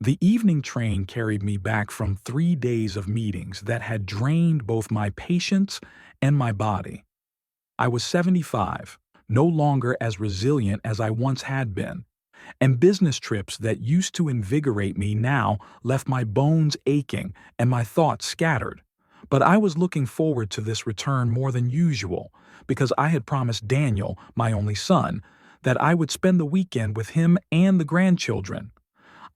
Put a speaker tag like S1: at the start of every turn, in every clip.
S1: The evening train carried me back from 3 days of meetings that had drained both my patience and my body. I was 75, no longer as resilient as I once had been, and business trips that used to invigorate me now left my bones aching and my thoughts scattered. But I was looking forward to this return more than usual because I had promised Daniel, my only son, that I would spend the weekend with him and the grandchildren.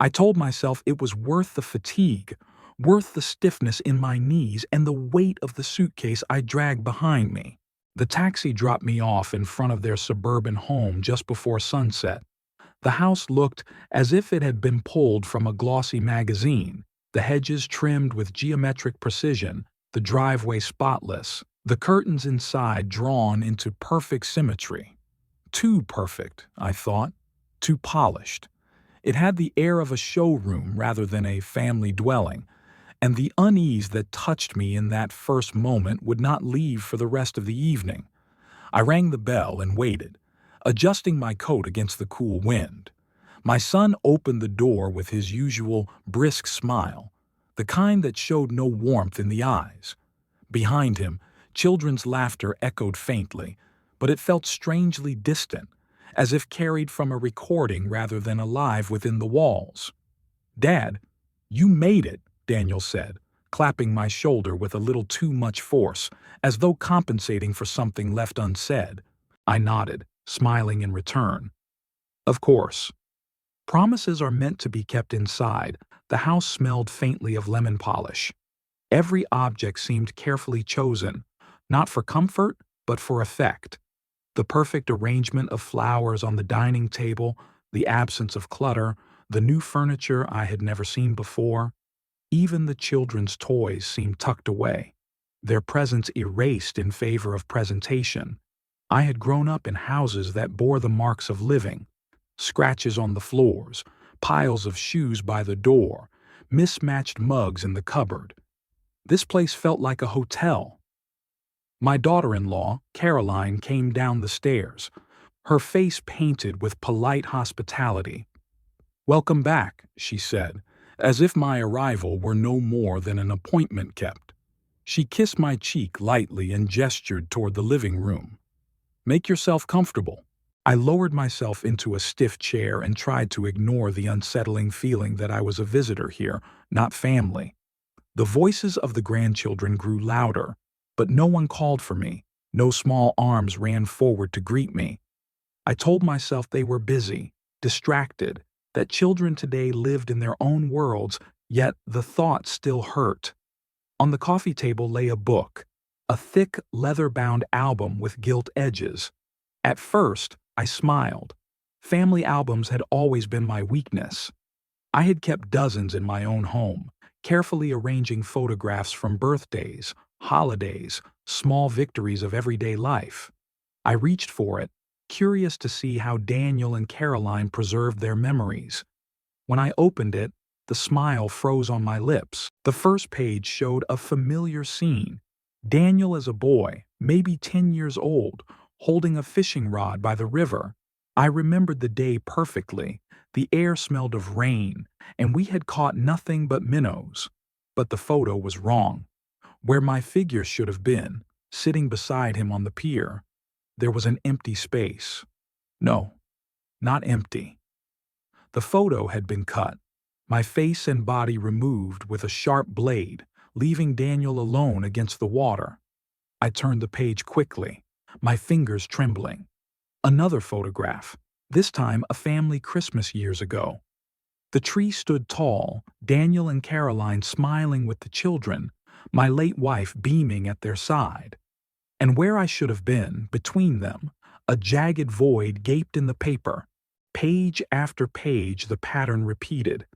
S1: I told myself it was worth the fatigue, worth the stiffness in my knees and the weight of the suitcase I dragged behind me. The taxi dropped me off in front of their suburban home just before sunset. The house looked as if it had been pulled from a glossy magazine, the hedges trimmed with geometric precision, the driveway spotless, the curtains inside drawn into perfect symmetry. Too perfect, I thought, too polished. It had the air of a showroom rather than a family dwelling, and the unease that touched me in that first moment would not leave for the rest of the evening. I rang the bell and waited, adjusting my coat against the cool wind. My son opened the door with his usual brisk smile, the kind that showed no warmth in the eyes. Behind him, children's laughter echoed faintly, but it felt strangely distant, as if carried from a recording rather than alive within the walls. "Dad, you made it," Daniel said, clapping my shoulder with a little too much force, as though compensating for something left unsaid. I nodded, smiling in return. Of course. Promises are meant to be kept inside. The house smelled faintly of lemon polish. Every object seemed carefully chosen, not for comfort, but for effect. The perfect arrangement of flowers on the dining table, the absence of clutter, the new furniture I had never seen before. Even the children's toys seemed tucked away, their presence erased in favor of presentation. I had grown up in houses that bore the marks of living: scratches on the floors, piles of shoes by the door, mismatched mugs in the cupboard. This place felt like a hotel. My daughter-in-law, Caroline, came down the stairs, her face painted with polite hospitality. "Welcome back," she said, as if my arrival were no more than an appointment kept. She kissed my cheek lightly and gestured toward the living room. "Make yourself comfortable." I lowered myself into a stiff chair and tried to ignore the unsettling feeling that I was a visitor here, not family. The voices of the grandchildren grew louder, but no one called for me. No small arms ran forward to greet me. I told myself they were busy, distracted, that children today lived in their own worlds, yet the thought still hurt. On the coffee table lay a book, a thick, leather-bound album with gilt edges. At first, I smiled. Family albums had always been my weakness. I had kept dozens in my own home, carefully arranging photographs from birthdays, holidays, small victories of everyday life. I reached for it, curious to see how Daniel and Caroline preserved their memories. When I opened it, the smile froze on my lips. The first page showed a familiar scene. Daniel as a boy, maybe 10 years old, holding a fishing rod by the river. I remembered the day perfectly. The air smelled of rain, and we had caught nothing but minnows. But the photo was wrong. Where my figure should have been, sitting beside him on the pier, there was an empty space. No, not empty. The photo had been cut, my face and body removed with a sharp blade, leaving Daniel alone against the water. I turned the page quickly, my fingers trembling. Another photograph, this time a family Christmas years ago. The tree stood tall, Daniel and Caroline smiling with the children, my late wife beaming at their side. And where I should have been, between them, a jagged void gaped in the paper. Page after page the pattern repeated.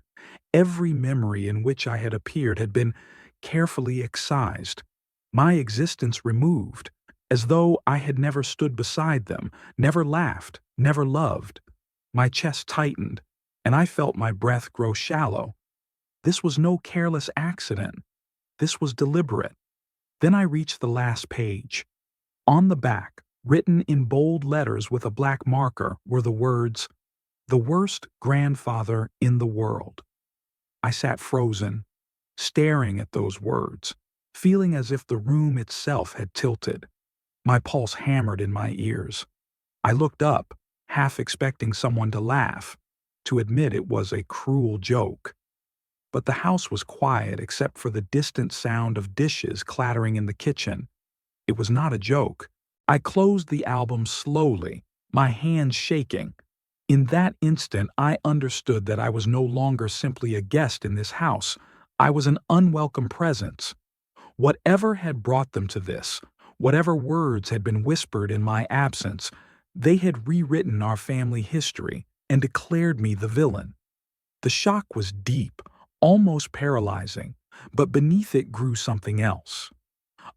S1: Every memory in which I had appeared had been carefully excised, my existence removed, as though I had never stood beside them, never laughed, never loved. My chest tightened, and I felt my breath grow shallow. This was no careless accident. This was deliberate. Then I reached the last page. On the back, written in bold letters with a black marker, were the words, "The worst grandfather in the world." I sat frozen, staring at those words, feeling as if the room itself had tilted. My pulse hammered in my ears. I looked up, half expecting someone to laugh, to admit it was a cruel joke. But the house was quiet except for the distant sound of dishes clattering in the kitchen. It was not a joke. I closed the album slowly, my hands shaking. In that instant, I understood that I was no longer simply a guest in this house. I was an unwelcome presence. Whatever had brought them to this, whatever words had been whispered in my absence, they had rewritten our family history and declared me the villain. The shock was deep, almost paralyzing, but beneath it grew something else.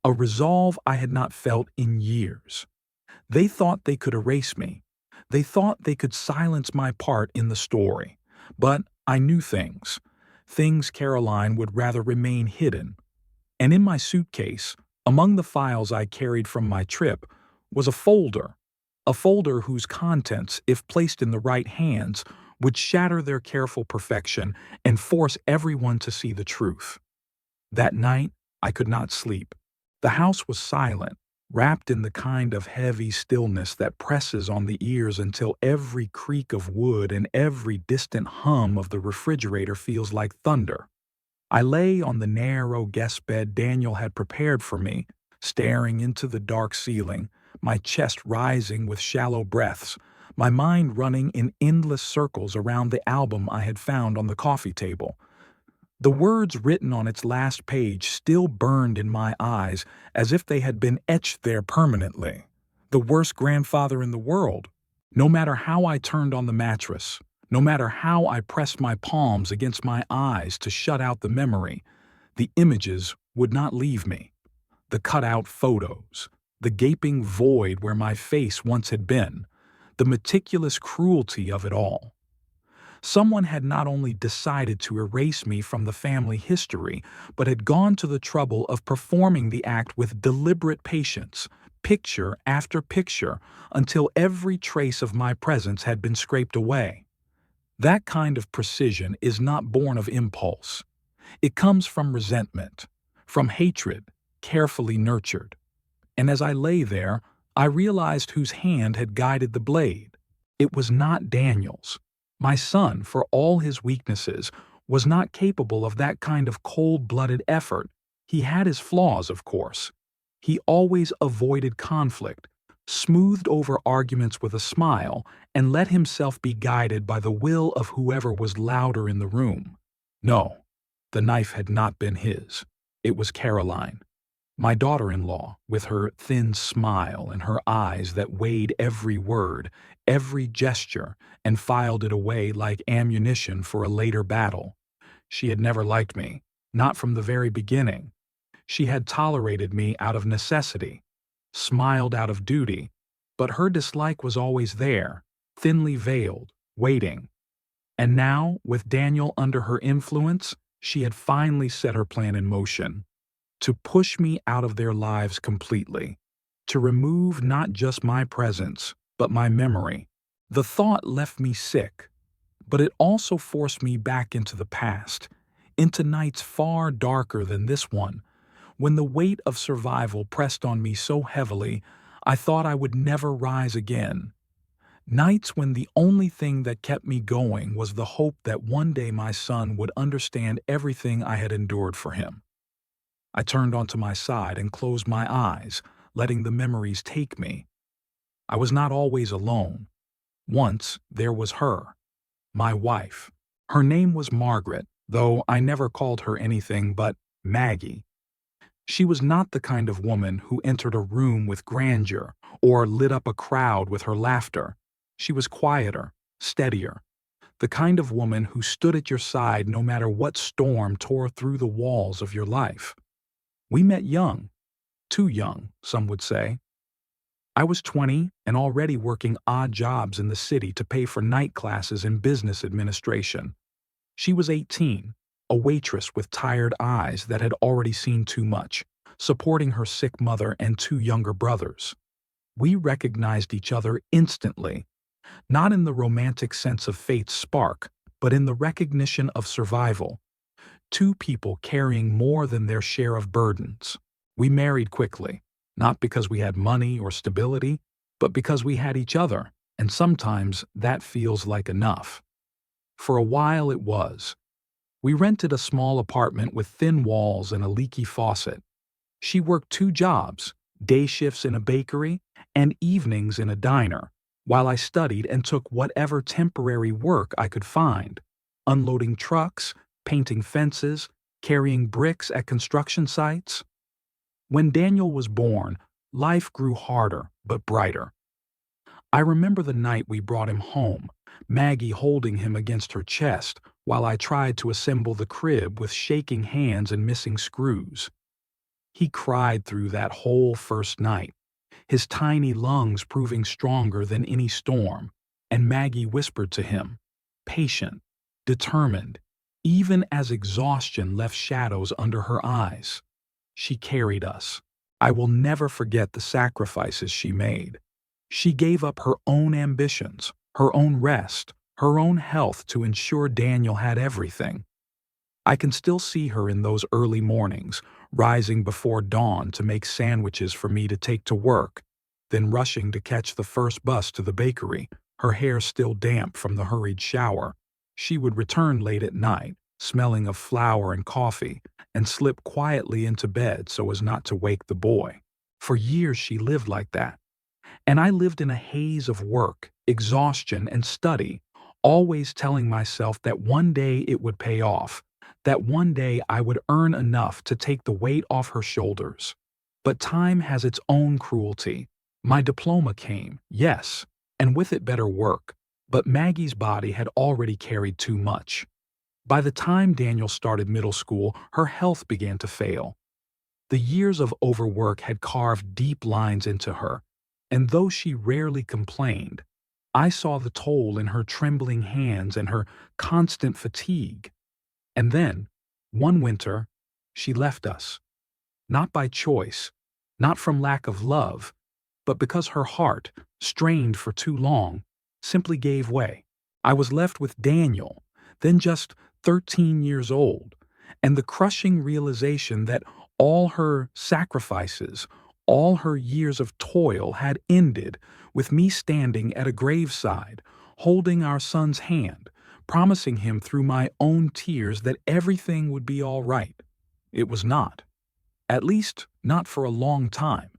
S1: A resolve I had not felt in years. They thought they could erase me. They thought they could silence my part in the story. But I knew things Caroline would rather remain hidden. And in my suitcase, among the files I carried from my trip, was a folder whose contents, if placed in the right hands, would shatter their careful perfection and force everyone to see the truth. That night, I could not sleep. The house was silent, wrapped in the kind of heavy stillness that presses on the ears until every creak of wood and every distant hum of the refrigerator feels like thunder. I lay on the narrow guest bed Daniel had prepared for me, staring into the dark ceiling, my chest rising with shallow breaths, my mind running in endless circles around the album I had found on the coffee table. The words written on its last page still burned in my eyes as if they had been etched there permanently. The worst grandfather in the world. No matter how I turned on the mattress, no matter how I pressed my palms against my eyes to shut out the memory, the images would not leave me. The cut-out photos, the gaping void where my face once had been, the meticulous cruelty of it all. Someone had not only decided to erase me from the family history, but had gone to the trouble of performing the act with deliberate patience, picture after picture, until every trace of my presence had been scraped away. That kind of precision is not born of impulse. It comes from resentment, from hatred, carefully nurtured. And as I lay there, I realized whose hand had guided the blade. It was not Daniel's. My son, for all his weaknesses, was not capable of that kind of cold-blooded effort. He had his flaws, of course. He always avoided conflict, smoothed over arguments with a smile, and let himself be guided by the will of whoever was louder in the room. No, the knife had not been his. It was Caroline. My daughter-in-law, with her thin smile and her eyes that weighed every word, every gesture, and filed it away like ammunition for a later battle. She had never liked me, not from the very beginning. She had tolerated me out of necessity, smiled out of duty, but her dislike was always there, thinly veiled, waiting. And now, with Daniel under her influence, she had finally set her plan in motion. To push me out of their lives completely, to remove not just my presence, but my memory. The thought left me sick, but it also forced me back into the past, into nights far darker than this one, when the weight of survival pressed on me so heavily I thought I would never rise again. Nights when the only thing that kept me going was the hope that one day my son would understand everything I had endured for him. I turned onto my side and closed my eyes, letting the memories take me. I was not always alone. Once there was her, my wife. Her name was Margaret, though I never called her anything but Maggie. She was not the kind of woman who entered a room with grandeur or lit up a crowd with her laughter. She was quieter, steadier, the kind of woman who stood at your side no matter what storm tore through the walls of your life. We met young, too young, some would say. I was 20 and already working odd jobs in the city to pay for night classes in business administration. She was 18, a waitress with tired eyes that had already seen too much, supporting her sick mother and two younger brothers. We recognized each other instantly, not in the romantic sense of fate's spark, but in the recognition of survival. two people carrying more than their share of burdens. We married quickly, not because we had money or stability, but because we had each other, and sometimes that feels like enough. For a while it was. We rented a small apartment with thin walls and a leaky faucet. She worked two jobs, day shifts in a bakery and evenings in a diner, while I studied and took whatever temporary work I could find, unloading trucks, painting fences, carrying bricks at construction sites. When Daniel was born, life grew harder but brighter. I remember the night we brought him home, Maggie holding him against her chest while I tried to assemble the crib with shaking hands and missing screws. He cried through that whole first night, his tiny lungs proving stronger than any storm, and Maggie whispered to him, patient, determined, even as exhaustion left shadows under her eyes. She carried us. I will never forget the sacrifices she made. She gave up her own ambitions, her own rest, her own health to ensure Daniel had everything. I can still see her in those early mornings, rising before dawn to make sandwiches for me to take to work, then rushing to catch the first bus to the bakery, her hair still damp from the hurried shower. She would return late at night, smelling of flour and coffee, and slip quietly into bed so as not to wake the boy. For years she lived like that. And I lived in a haze of work, exhaustion, and study, always telling myself that one day it would pay off, that one day I would earn enough to take the weight off her shoulders. But time has its own cruelty. My diploma came, yes, and with it better work, but Maggie's body had already carried too much. By the time Daniel started middle school, her health began to fail. The years of overwork had carved deep lines into her, and though she rarely complained, I saw the toll in her trembling hands and her constant fatigue. And then, one winter, she left us. Not by choice, not from lack of love, but because her heart, strained for too long, simply gave way. I was left with Daniel, then just 13 years old, and the crushing realization that all her sacrifices, all her years of toil had ended with me standing at a graveside, holding our son's hand, promising him through my own tears that everything would be all right. It was not. At least, not for a long time.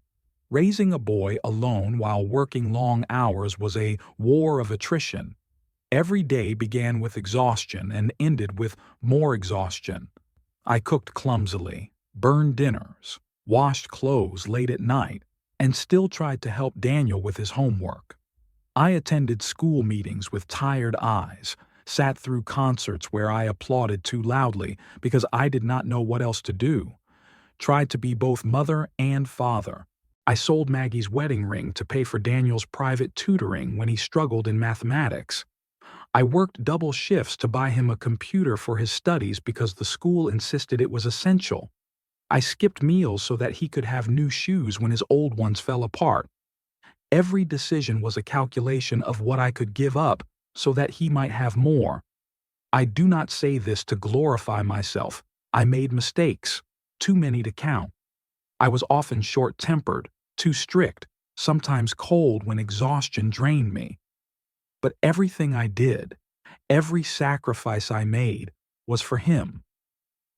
S1: Raising a boy alone while working long hours was a war of attrition. Every day began with exhaustion and ended with more exhaustion. I cooked clumsily, burned dinners, washed clothes late at night, and still tried to help Daniel with his homework. I attended school meetings with tired eyes, sat through concerts where I applauded too loudly because I did not know what else to do, tried to be both mother and father. I sold Maggie's wedding ring to pay for Daniel's private tutoring when he struggled in mathematics. I worked double shifts to buy him a computer for his studies because the school insisted it was essential. I skipped meals so that he could have new shoes when his old ones fell apart. Every decision was a calculation of what I could give up so that he might have more. I do not say this to glorify myself. I made mistakes, too many to count. I was often short-tempered, too strict, sometimes cold when exhaustion drained me. But everything I did, every sacrifice I made, was for him.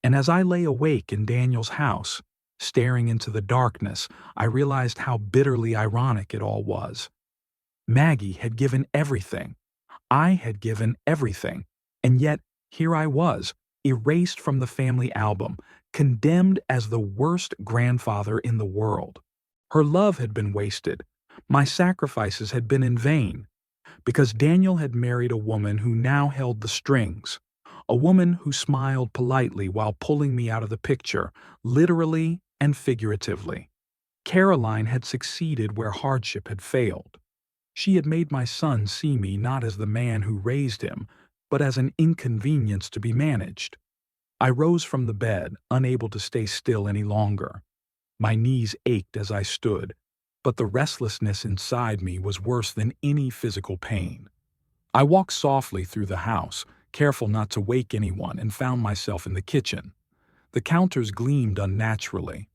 S1: And as I lay awake in Daniel's house, staring into the darkness, I realized how bitterly ironic it all was. Maggie had given everything. I had given everything. And yet, here I was, erased from the family album, condemned as the worst grandfather in the world. Her love had been wasted. My sacrifices had been in vain. Because Daniel had married a woman who now held the strings. A woman who smiled politely while pulling me out of the picture, literally and figuratively. Caroline had succeeded where hardship had failed. She had made my son see me not as the man who raised him, but as an inconvenience to be managed. I rose from the bed, unable to stay still any longer. My knees ached as I stood, but the restlessness inside me was worse than any physical pain. I walked softly through the house, careful not to wake anyone, and found myself in the kitchen. The counters gleamed unnaturally.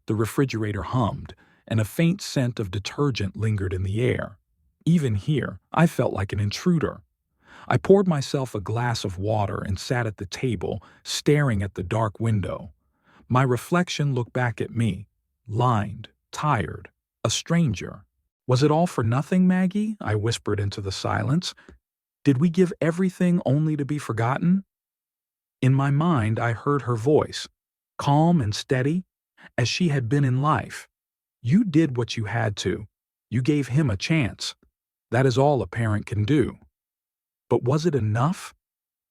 S1: The refrigerator hummed, and a faint scent of detergent lingered in the air. Even here, I felt like an intruder. I poured myself a glass of water and sat at the table, staring at the dark window. My reflection looked back at me, lined, tired, a stranger. Was it all for nothing, Maggie? I whispered into the silence. Did we give everything only to be forgotten? In my mind, I heard her voice, calm and steady, as she had been in life. You did what you had to. You gave him a chance. That is all a parent can do. But was it enough?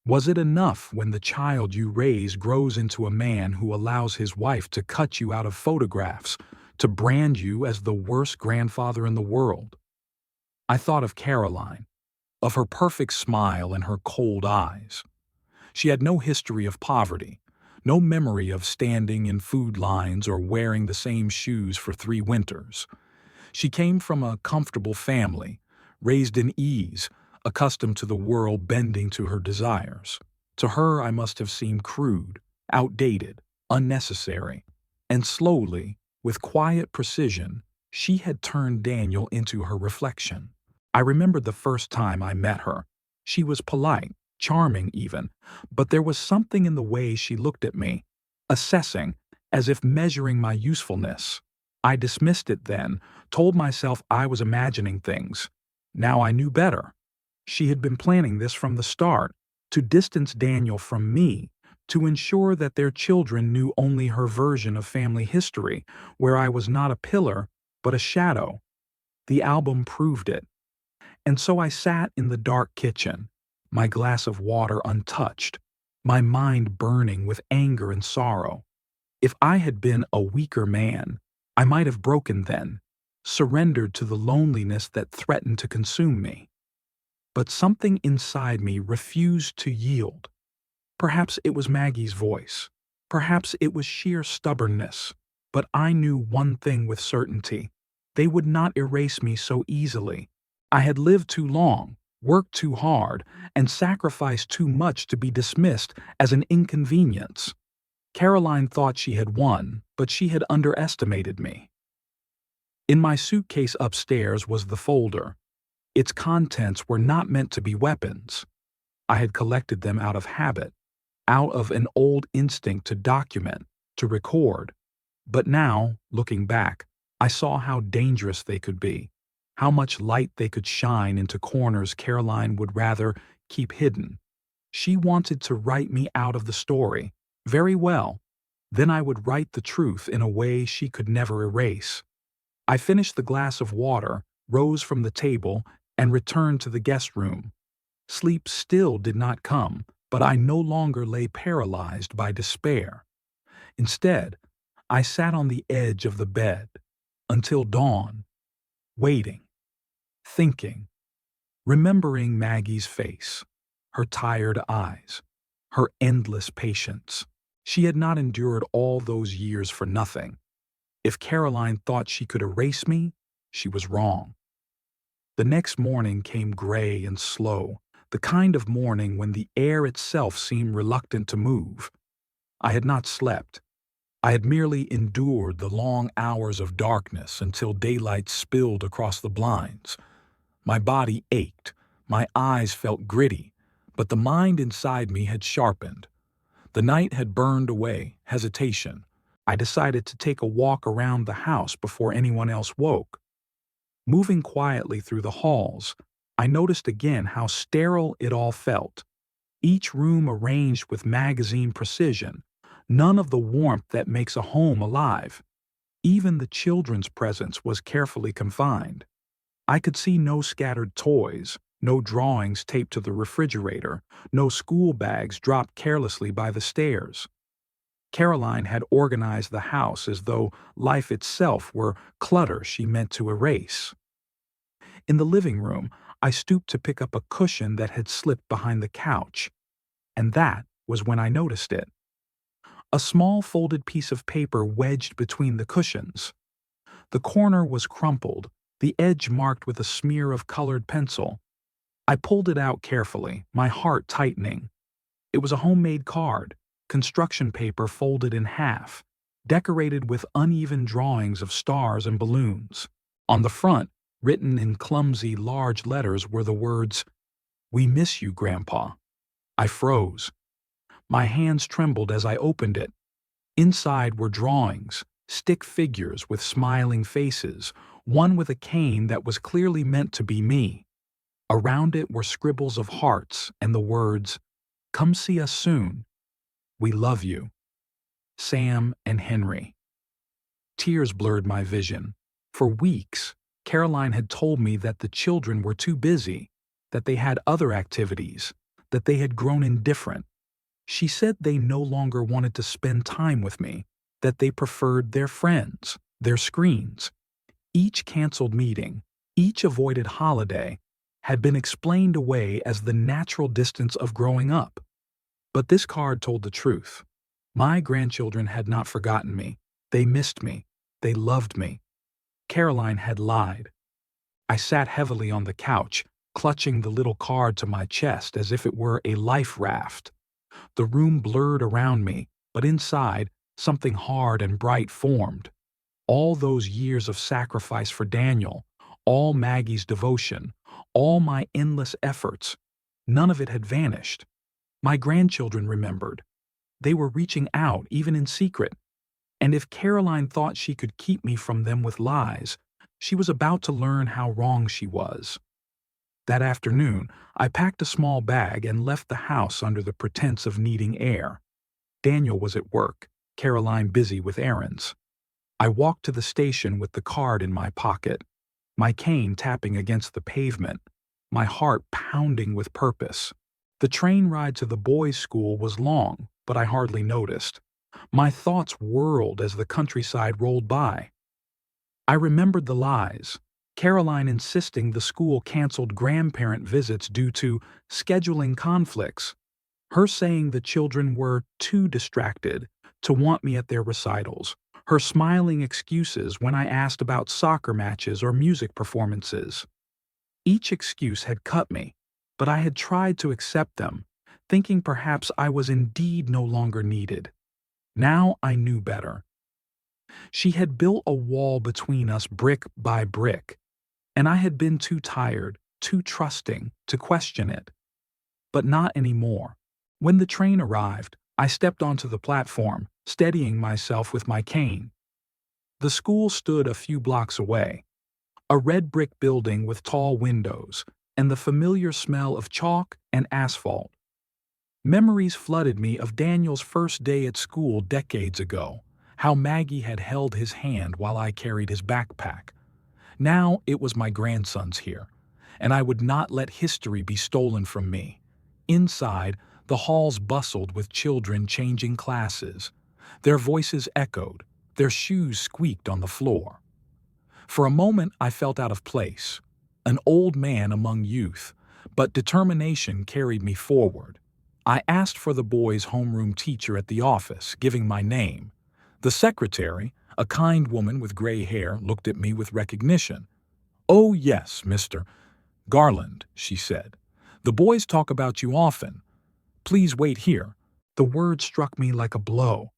S1: Was it enough when the child you raise grows into a man who allows his wife to cut you out of photographs, to brand you as the worst grandfather in the world? I thought of Caroline, of her perfect smile and her cold eyes. She had no history of poverty, no memory of standing in food lines or wearing the same shoes for 3 winters. She came from a comfortable family, raised in ease, accustomed to the world bending to her desires. To her, I must have seemed crude, outdated, unnecessary. And slowly, with quiet precision, she had turned Daniel into her reflection. I remembered the first time I met her. She was polite, charming even, but there was something in the way she looked at me, assessing, as if measuring my usefulness. I dismissed it then, told myself I was imagining things. Now I knew better. She had been planning this from the start, to distance Daniel from me, to ensure that their children knew only her version of family history, where I was not a pillar, but a shadow. The album proved it. And so I sat in the dark kitchen, my glass of water untouched, my mind burning with anger and sorrow. If I had been a weaker man, I might have broken then, surrendered to the loneliness that threatened to consume me. But something inside me refused to yield. Perhaps it was Maggie's voice. Perhaps it was sheer stubbornness. But I knew one thing with certainty. They would not erase me so easily. I had lived too long, worked too hard, and sacrificed too much to be dismissed as an inconvenience. Caroline thought she had won, but she had underestimated me. In my suitcase upstairs was the folder. Its contents were not meant to be weapons. I had collected them out of habit, out of an old instinct to document, to record. But now, looking back, I saw how dangerous they could be, how much light they could shine into corners Caroline would rather keep hidden. She wanted to write me out of the story. Very well. Then I would write the truth in a way she could never erase. I finished the glass of water, rose from the table, and returned to the guest room. Sleep still did not come, but I no longer lay paralyzed by despair. Instead, I sat on the edge of the bed until dawn, waiting, thinking, remembering Maggie's face, her tired eyes, her endless patience. She had not endured all those years for nothing. If Caroline thought she could erase me, she was wrong. The next morning came gray and slow, the kind of morning when the air itself seemed reluctant to move. I had not slept. I had merely endured the long hours of darkness until daylight spilled across the blinds. My body ached, my eyes felt gritty, but the mind inside me had sharpened. The night had burned away hesitation. I decided to take a walk around the house before anyone else woke. Moving quietly through the halls, I noticed again how sterile it all felt. Each room arranged with magazine precision, none of the warmth that makes a home alive. Even the children's presence was carefully confined. I could see no scattered toys, no drawings taped to the refrigerator, no school bags dropped carelessly by the stairs. Caroline had organized the house as though life itself were clutter she meant to erase. In the living room, I stooped to pick up a cushion that had slipped behind the couch, and that was when I noticed it. A small folded piece of paper wedged between the cushions. The corner was crumpled, the edge marked with a smear of colored pencil. I pulled it out carefully, my heart tightening. It was a homemade card, construction paper folded in half, decorated with uneven drawings of stars and balloons. On the front, written in clumsy, large letters, were the words, "We miss you, Grandpa." I froze. My hands trembled as I opened it. Inside were drawings, stick figures with smiling faces, one with a cane that was clearly meant to be me. Around it were scribbles of hearts and the words, "Come see us soon. We love you. Sam and Henry." Tears blurred my vision. For weeks, Caroline had told me that the children were too busy, that they had other activities, that they had grown indifferent. She said they no longer wanted to spend time with me, that they preferred their friends, their screens. Each canceled meeting, each avoided holiday, had been explained away as the natural distance of growing up. But this card told the truth. My grandchildren had not forgotten me. They missed me. They loved me. Caroline had lied. I sat heavily on the couch, clutching the little card to my chest as if it were a life raft. The room blurred around me, but inside, something hard and bright formed. All those years of sacrifice for Daniel, all Maggie's devotion, all my endless efforts, none of it had vanished. My grandchildren remembered. They were reaching out, even in secret. And if Caroline thought she could keep me from them with lies, she was about to learn how wrong she was. That afternoon, I packed a small bag and left the house under the pretense of needing air. Daniel was at work, Caroline busy with errands. I walked to the station with the card in my pocket, my cane tapping against the pavement, my heart pounding with purpose. The train ride to the boys' school was long, but I hardly noticed. My thoughts whirled as the countryside rolled by. I remembered the lies. Caroline insisting the school canceled grandparent visits due to scheduling conflicts. Her saying the children were too distracted to want me at their recitals. Her smiling excuses when I asked about soccer matches or music performances. Each excuse had cut me, but I had tried to accept them, thinking perhaps I was indeed no longer needed. Now I knew better. She had built a wall between us brick by brick, and I had been too tired, too trusting, to question it. But not anymore. When the train arrived, I stepped onto the platform, steadying myself with my cane. The school stood a few blocks away, a red brick building with tall windows, and the familiar smell of chalk and asphalt. Memories flooded me of Daniel's first day at school decades ago, how Maggie had held his hand while I carried his backpack. Now it was my grandson's here, and I would not let history be stolen from me. Inside, the halls bustled with children changing classes. Their voices echoed, their shoes squeaked on the floor. For a moment I felt out of place, an old man among youth, but determination carried me forward. I asked for the boys' homeroom teacher at the office, giving my name. The secretary, a kind woman with gray hair, looked at me with recognition. "Oh yes, Mr. Garland," she said. "The boys talk about you often. Please wait here." The word struck me like a blow.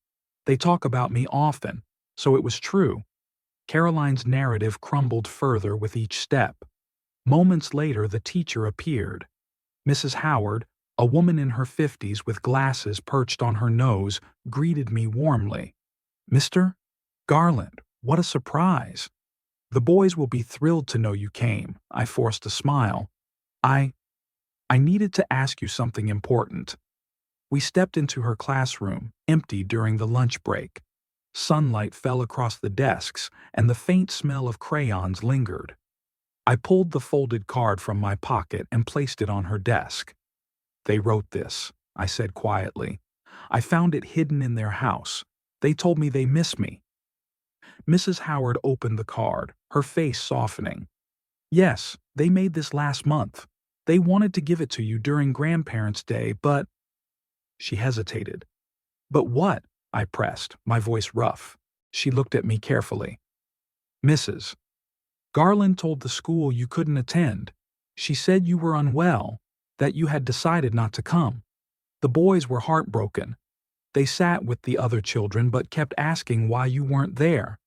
S1: They talk about me often, so it was true. Caroline's narrative crumbled further with each step. Moments later, the teacher appeared. Mrs. Howard, a woman in her 50s with glasses perched on her nose, greeted me warmly. "Mr. Garland, what a surprise. The boys will be thrilled to know you came." I forced a smile. I needed to ask you something important." We stepped into her classroom, empty during the lunch break. Sunlight fell across the desks, and the faint smell of crayons lingered. I pulled the folded card from my pocket and placed it on her desk. "They wrote this," I said quietly. "I found it hidden in their house. They told me they miss me." Mrs. Howard opened the card, her face softening. "Yes, they made this last month. They wanted to give it to you during Grandparents' Day, but—" She hesitated. "But what?" I pressed, my voice rough. She looked at me carefully. "Mrs. Garland told the school you couldn't attend. She said you were unwell, that you had decided not to come." The boys were heartbroken. They sat with the other children but kept asking why you weren't there.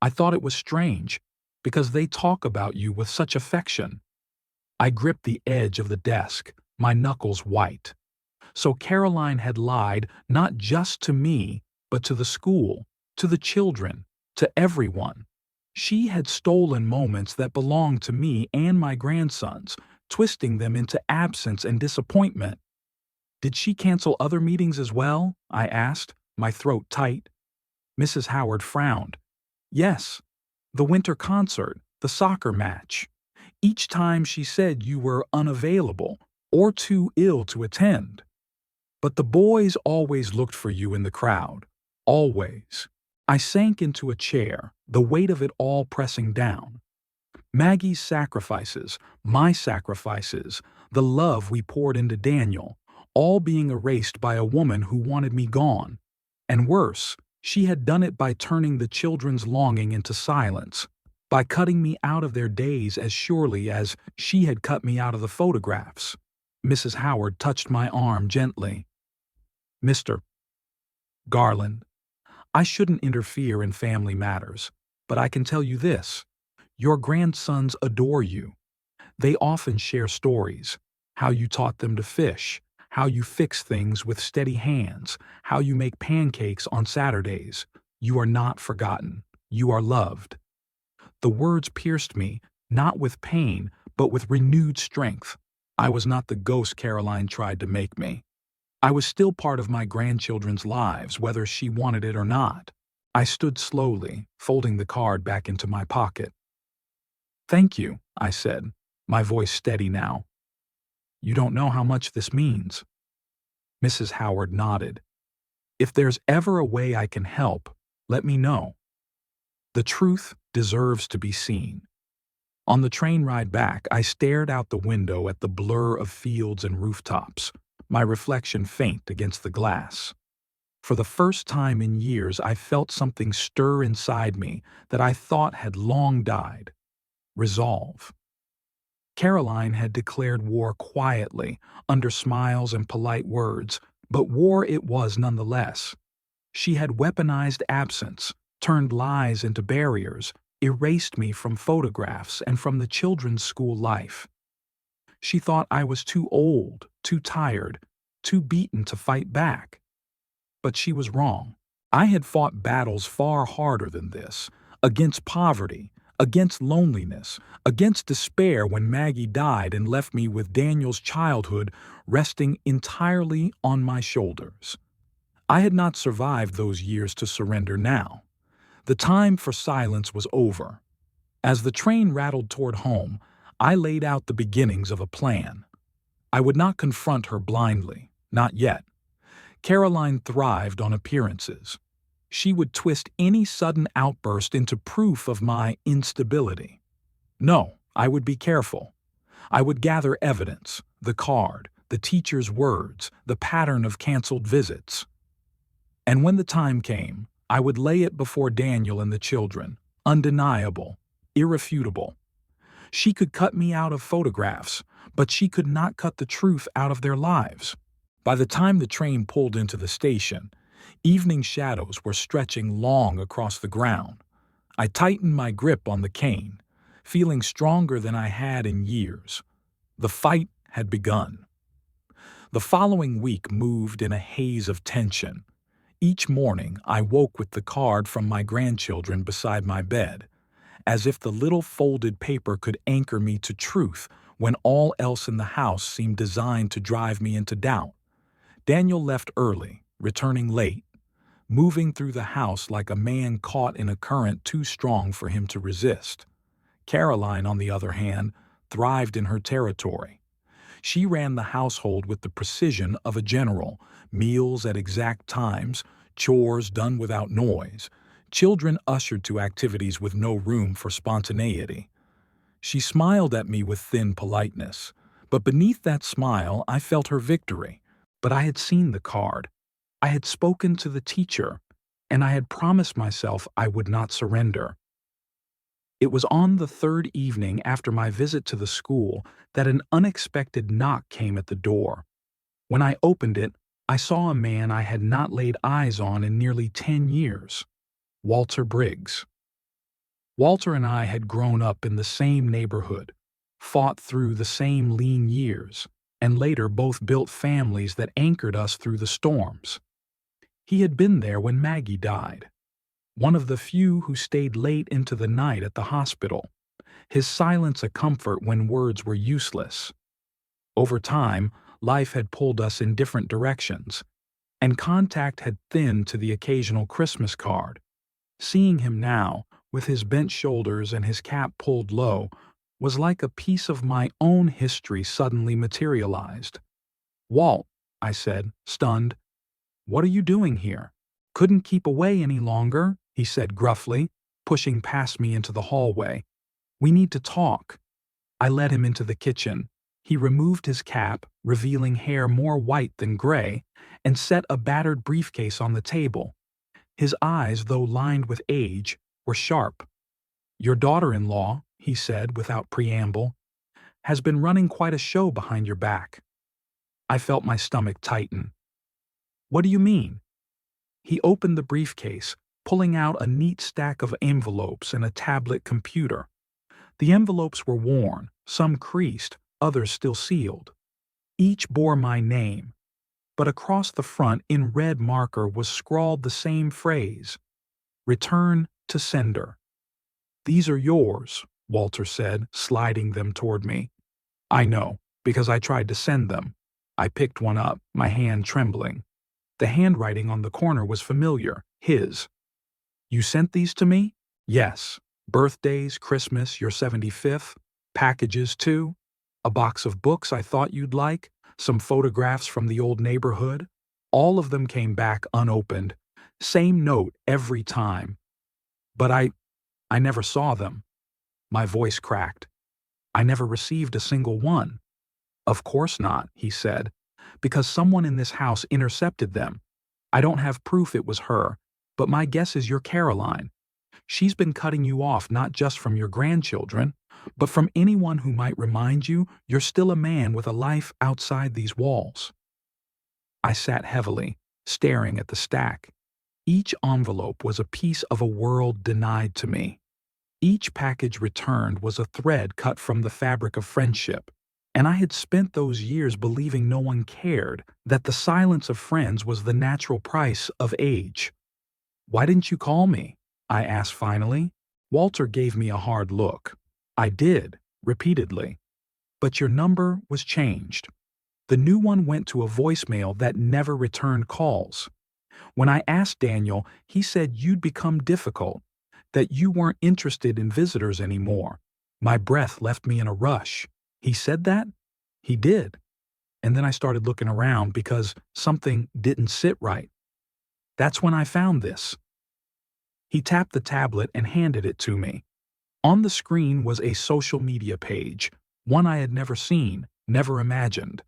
S1: I thought it was strange, because they talk about you with such affection. I gripped the edge of the desk, my knuckles white. So Caroline had lied not just to me, but to the school, to the children, to everyone. She had stolen moments that belonged to me and my grandsons, twisting them into absence and disappointment. Did she cancel other meetings as well? I asked, my throat tight. Mrs. Howard frowned. Yes, the winter concert, the soccer match. Each time she said you were unavailable or too ill to attend. But the boys always looked for you in the crowd. Always. I sank into a chair, the weight of it all pressing down. Maggie's sacrifices, my sacrifices, the love we poured into Daniel, all being erased by a woman who wanted me gone. And worse, she had done it by turning the children's longing into silence, by cutting me out of their days as surely as she had cut me out of the photographs. Mrs. Howard touched my arm gently. Mr. Garland, I shouldn't interfere in family matters, but I can tell you this. Your grandsons adore you. They often share stories, how you taught them to fish, how you fix things with steady hands, how you make pancakes on Saturdays. You are not forgotten. You are loved. The words pierced me, not with pain, but with renewed strength. I was not the ghost Caroline tried to make me. I was still part of my grandchildren's lives, whether she wanted it or not. I stood slowly, folding the card back into my pocket. Thank you, I said, my voice steady now. You don't know how much this means. Mrs. Howard nodded. If there's ever a way I can help, let me know. The truth deserves to be seen. On the train ride back, I stared out the window at the blur of fields and rooftops, my reflection faint against the glass. For the first time in years, I felt something stir inside me that I thought had long died. Resolve. Caroline had declared war quietly, under smiles and polite words, but war it was nonetheless. She had weaponized absence, turned lies into barriers, erased me from photographs and from the children's school life. She thought I was too old, too tired, too beaten to fight back. But she was wrong. I had fought battles far harder than this, against poverty, against loneliness, against despair when Maggie died and left me with Daniel's childhood resting entirely on my shoulders. I had not survived those years to surrender now. The time for silence was over. As the train rattled toward home, I laid out the beginnings of a plan. I would not confront her blindly, not yet. Caroline thrived on appearances. She would twist any sudden outburst into proof of my instability. No, I would be careful. I would gather evidence, the card, the teacher's words, the pattern of canceled visits. And when the time came, I would lay it before Daniel and the children, undeniable, irrefutable. She could cut me out of photographs, but she could not cut the truth out of their lives. By the time the train pulled into the station, evening shadows were stretching long across the ground. I tightened my grip on the cane, feeling stronger than I had in years. The fight had begun. The following week moved in a haze of tension. Each morning, I woke with the card from my grandchildren beside my bed, as if the little folded paper could anchor me to truth when all else in the house seemed designed to drive me into doubt. Daniel left early, returning late, moving through the house like a man caught in a current too strong for him to resist. Caroline, on the other hand, thrived in her territory. She ran the household with the precision of a general, meals at exact times, chores done without noise, children ushered to activities with no room for spontaneity. She smiled at me with thin politeness, but beneath that smile I felt her victory. But I had seen the card. I had spoken to the teacher, and I had promised myself I would not surrender. It was on the third evening after my visit to the school that an unexpected knock came at the door. When I opened it, I saw a man I had not laid eyes on in nearly 10 years, Walter Briggs. Walter and I had grown up in the same neighborhood, fought through the same lean years, and later both built families that anchored us through the storms. He had been there when Maggie died, one of the few who stayed late into the night at the hospital, his silence a comfort when words were useless. Over time, life had pulled us in different directions, and contact had thinned to the occasional Christmas card. Seeing him now, with his bent shoulders and his cap pulled low, was like a piece of my own history suddenly materialized. "Walt," I said, stunned, "what are you doing here?" "Couldn't keep away any longer," he said gruffly, pushing past me into the hallway. "We need to talk." I led him into the kitchen. He removed his cap, revealing hair more white than gray, and set a battered briefcase on the table. His eyes, though lined with age, were sharp. "Your daughter-in-law," he said without preamble, "has been running quite a show behind your back." I felt my stomach tighten. "What do you mean?" He opened the briefcase, pulling out a neat stack of envelopes and a tablet computer. The envelopes were worn, some creased, others still sealed. Each bore my name, but across the front in red marker was scrawled the same phrase: "Return to sender." "These are yours," Walter said, sliding them toward me. "I know, because I tried to send them." I picked one up, my hand trembling. The handwriting on the corner was familiar, his. "You sent these to me?" "Yes. Birthdays, Christmas, your 75th. Packages, too. A box of books I thought you'd like, some photographs from the old neighborhood. All of them came back unopened. Same note every time. But I never saw them." My voice cracked. "I never received a single one." "Of course not," he said, "because someone in this house intercepted them. I don't have proof it was her, but my guess is you're Caroline. She's been cutting you off not just from your grandchildren, but from anyone who might remind you you're still a man with a life outside these walls." I sat heavily, staring at the stack. Each envelope was a piece of a world denied to me. Each package returned was a thread cut from the fabric of friendship, and I had spent those years believing no one cared, that the silence of friends was the natural price of age. "Why didn't you call me?" I asked finally. Walter gave me a hard look. "I did, repeatedly. But your number was changed. The new one went to a voicemail that never returned calls. When I asked Daniel, he said you'd become difficult, that you weren't interested in visitors anymore." My breath left me in a rush. "He said that?" "He did." And then I started looking around because something didn't sit right. "That's when I found this." He tapped the tablet and handed it to me. On the screen was a social media page, one I had never seen, never imagined.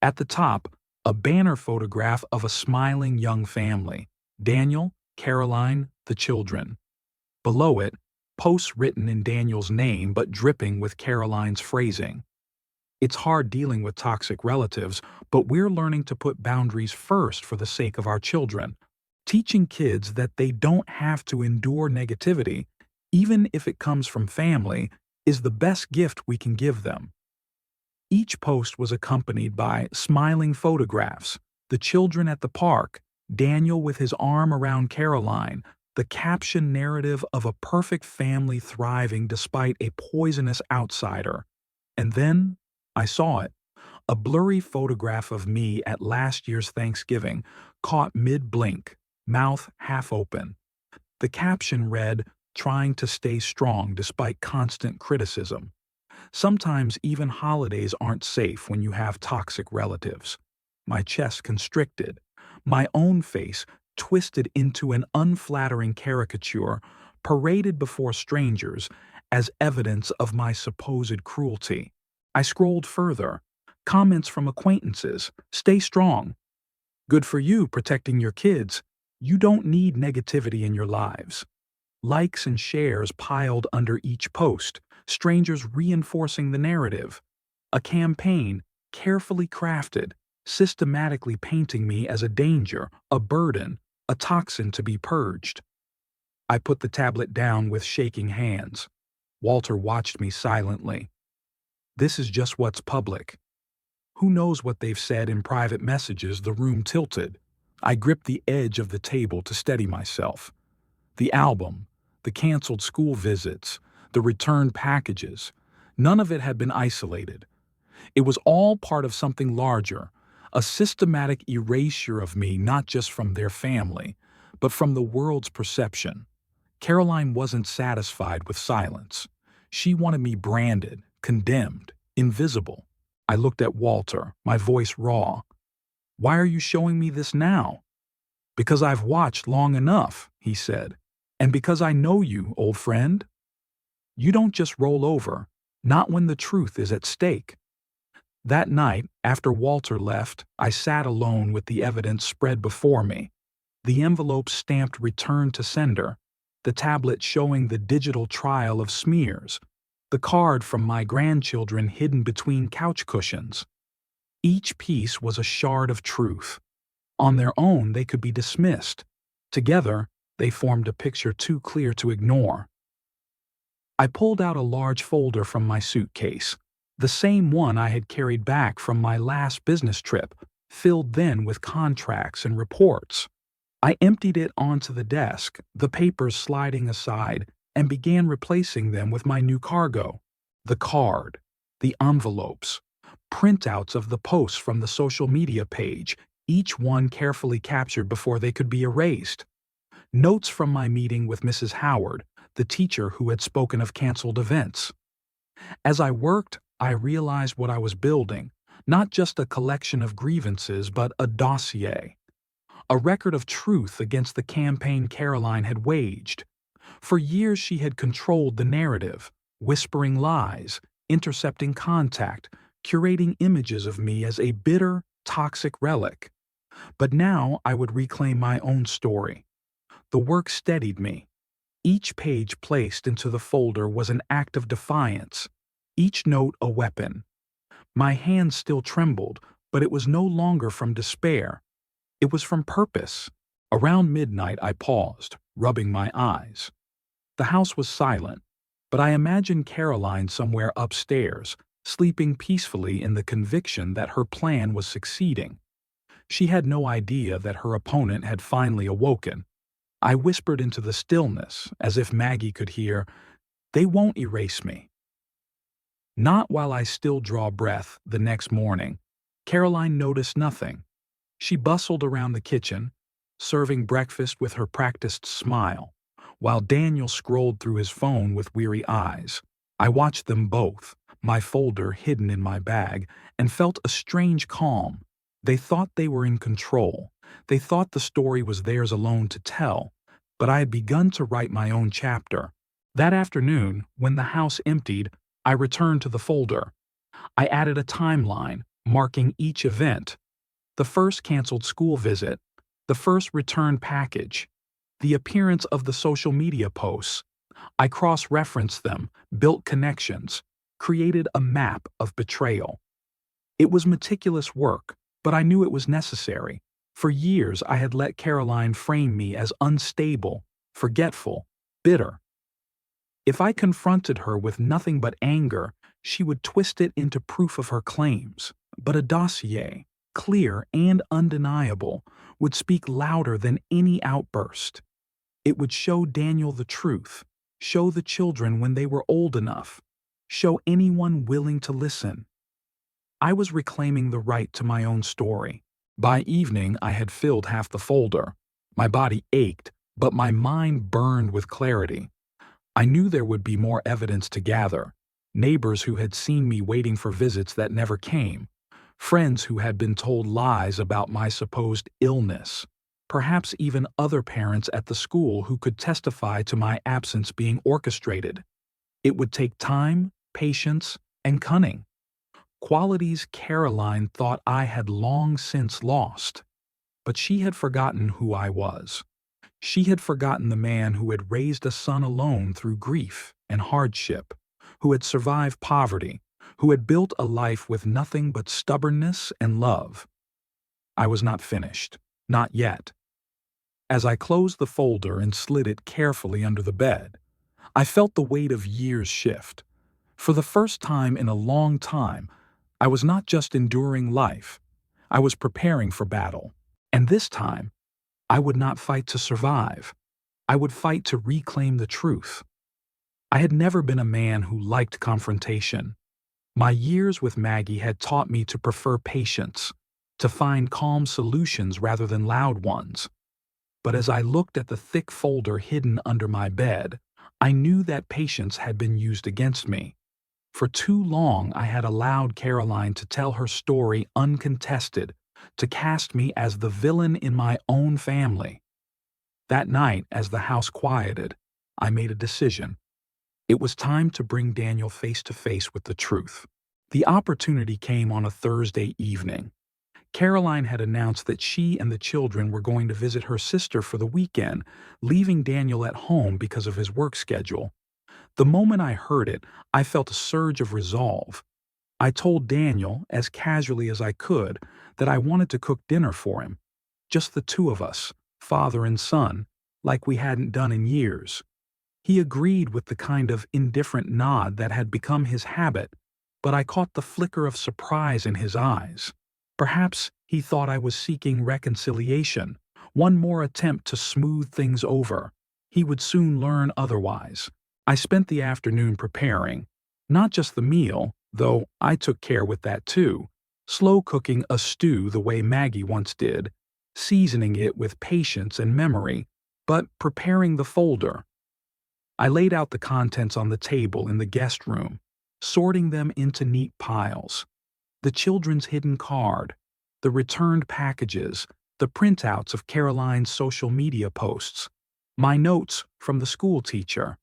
S1: At the top, a banner photograph of a smiling young family: Daniel, Caroline, the children. Below it, posts written in Daniel's name but dripping with Caroline's phrasing. "It's hard dealing with toxic relatives, but we're learning to put boundaries first for the sake of our children. Teaching kids that they don't have to endure negativity, even if it comes from family, is the best gift we can give them." Each post was accompanied by smiling photographs: the children at the park, Daniel with his arm around Caroline, the caption narrative of a perfect family thriving despite a poisonous outsider. And then I saw it. A blurry photograph of me at last year's Thanksgiving, caught mid-blink, mouth half open. The caption read, "Trying to stay strong despite constant criticism." Sometimes even holidays aren't safe when you have toxic relatives. My chest constricted. My own face, twisted into an unflattering caricature, paraded before strangers as evidence of my supposed cruelty. I scrolled further. Comments from acquaintances: "Stay strong." "Good for you protecting your kids. You don't need negativity in your lives." Likes and shares piled under each post, strangers reinforcing the narrative. A campaign, carefully crafted, systematically painting me as a danger, a burden, a toxin to be purged. I put the tablet down with shaking hands. Walter watched me silently. This is just what's public. Who knows what they've said in private messages? The room tilted. I gripped the edge of the table to steady myself. The album, the canceled school visits, the returned packages, none of it had been isolated. It was all part of something larger, a systematic erasure of me not just from their family, but from the world's perception. Caroline wasn't satisfied with silence. She wanted me branded, condemned, invisible. I looked at Walter, my voice raw. "Why are you showing me this now?" "Because I've watched long enough," he said. "And because I know you, old friend. You don't just roll over, not when the truth is at stake." That night, after Walter left, I sat alone with the evidence spread before me. The envelope stamped "Return to Sender," the tablet showing the digital trial of smears, the card from my grandchildren hidden between couch cushions. Each piece was a shard of truth. On their own, they could be dismissed. Together, they formed a picture too clear to ignore. I pulled out a large folder from my suitcase, the same one I had carried back from my last business trip, filled then with contracts and reports. I emptied it onto the desk, the papers sliding aside, and began replacing them with my new cargo. The card, the envelopes, printouts of the posts from the social media page, each one carefully captured before they could be erased. Notes from my meeting with Mrs. Howard, the teacher who had spoken of canceled events. As I worked, I realized what I was building, not just a collection of grievances, but a dossier. A record of truth against the campaign Caroline had waged. For years she had controlled the narrative, whispering lies, intercepting contact, curating images of me as a bitter, toxic relic. But now I would reclaim my own story. The work steadied me. Each page placed into the folder was an act of defiance, each note a weapon. My hands still trembled, but it was no longer from despair. It was from purpose. Around midnight I paused, rubbing my eyes. The house was silent, but I imagined Caroline somewhere upstairs, sleeping peacefully in the conviction that her plan was succeeding. She had no idea that her opponent had finally awoken. I whispered into the stillness, as if Maggie could hear, "They won't erase me." Not while I still draw breath the next morning. Caroline noticed nothing. She bustled around the kitchen, serving breakfast with her practiced smile, while Daniel scrolled through his phone with weary eyes. I watched them both, my folder hidden in my bag, and felt a strange calm. They thought they were in control. They thought the story was theirs alone to tell, but I had begun to write my own chapter. That afternoon, when the house emptied, I returned to the folder. I added a timeline, marking each event: the first canceled school visit, the first returned package, the appearance of the social media posts. I cross-referenced them, built connections, created a map of betrayal. It was meticulous work, but I knew it was necessary. For years I had let Caroline frame me as unstable, forgetful, bitter. If I confronted her with nothing but anger, she would twist it into proof of her claims. But a dossier, clear and undeniable, would speak louder than any outburst. It would show Daniel the truth, show the children when they were old enough, show anyone willing to listen. I was reclaiming the right to my own story. By evening, I had filled half the folder. My body ached, but my mind burned with clarity. I knew there would be more evidence to gather. Neighbors who had seen me waiting for visits that never came. Friends who had been told lies about my supposed illness. Perhaps even other parents at the school who could testify to my absence being orchestrated. It would take time, patience, and cunning. Qualities Caroline thought I had long since lost. But she had forgotten who I was. She had forgotten the man who had raised a son alone through grief and hardship, who had survived poverty, who had built a life with nothing but stubbornness and love. I was not finished. Not yet. As I closed the folder and slid it carefully under the bed, I felt the weight of years shift. For the first time in a long time, I was not just enduring life, I was preparing for battle. And this time, I would not fight to survive. I would fight to reclaim the truth. I had never been a man who liked confrontation. My years with Maggie had taught me to prefer patience, to find calm solutions rather than loud ones. But as I looked at the thick folder hidden under my bed, I knew that patience had been used against me. For too long, I had allowed Caroline to tell her story uncontested, to cast me as the villain in my own family. That night, as the house quieted, I made a decision. It was time to bring Daniel face to face with the truth. The opportunity came on a Thursday evening. Caroline had announced that she and the children were going to visit her sister for the weekend, leaving Daniel at home because of his work schedule. The moment I heard it, I felt a surge of resolve. I told Daniel, as casually as I could, that I wanted to cook dinner for him. Just the two of us, father and son, like we hadn't done in years. He agreed with the kind of indifferent nod that had become his habit, but I caught the flicker of surprise in his eyes. Perhaps he thought I was seeking reconciliation, one more attempt to smooth things over. He would soon learn otherwise. I spent the afternoon preparing, not just the meal, though I took care with that too, slow cooking a stew the way Maggie once did, seasoning it with patience and memory, but preparing the folder. I laid out the contents on the table in the guest room, sorting them into neat piles. The children's hidden card, the returned packages, the printouts of Caroline's social media posts, my notes from the school teacher.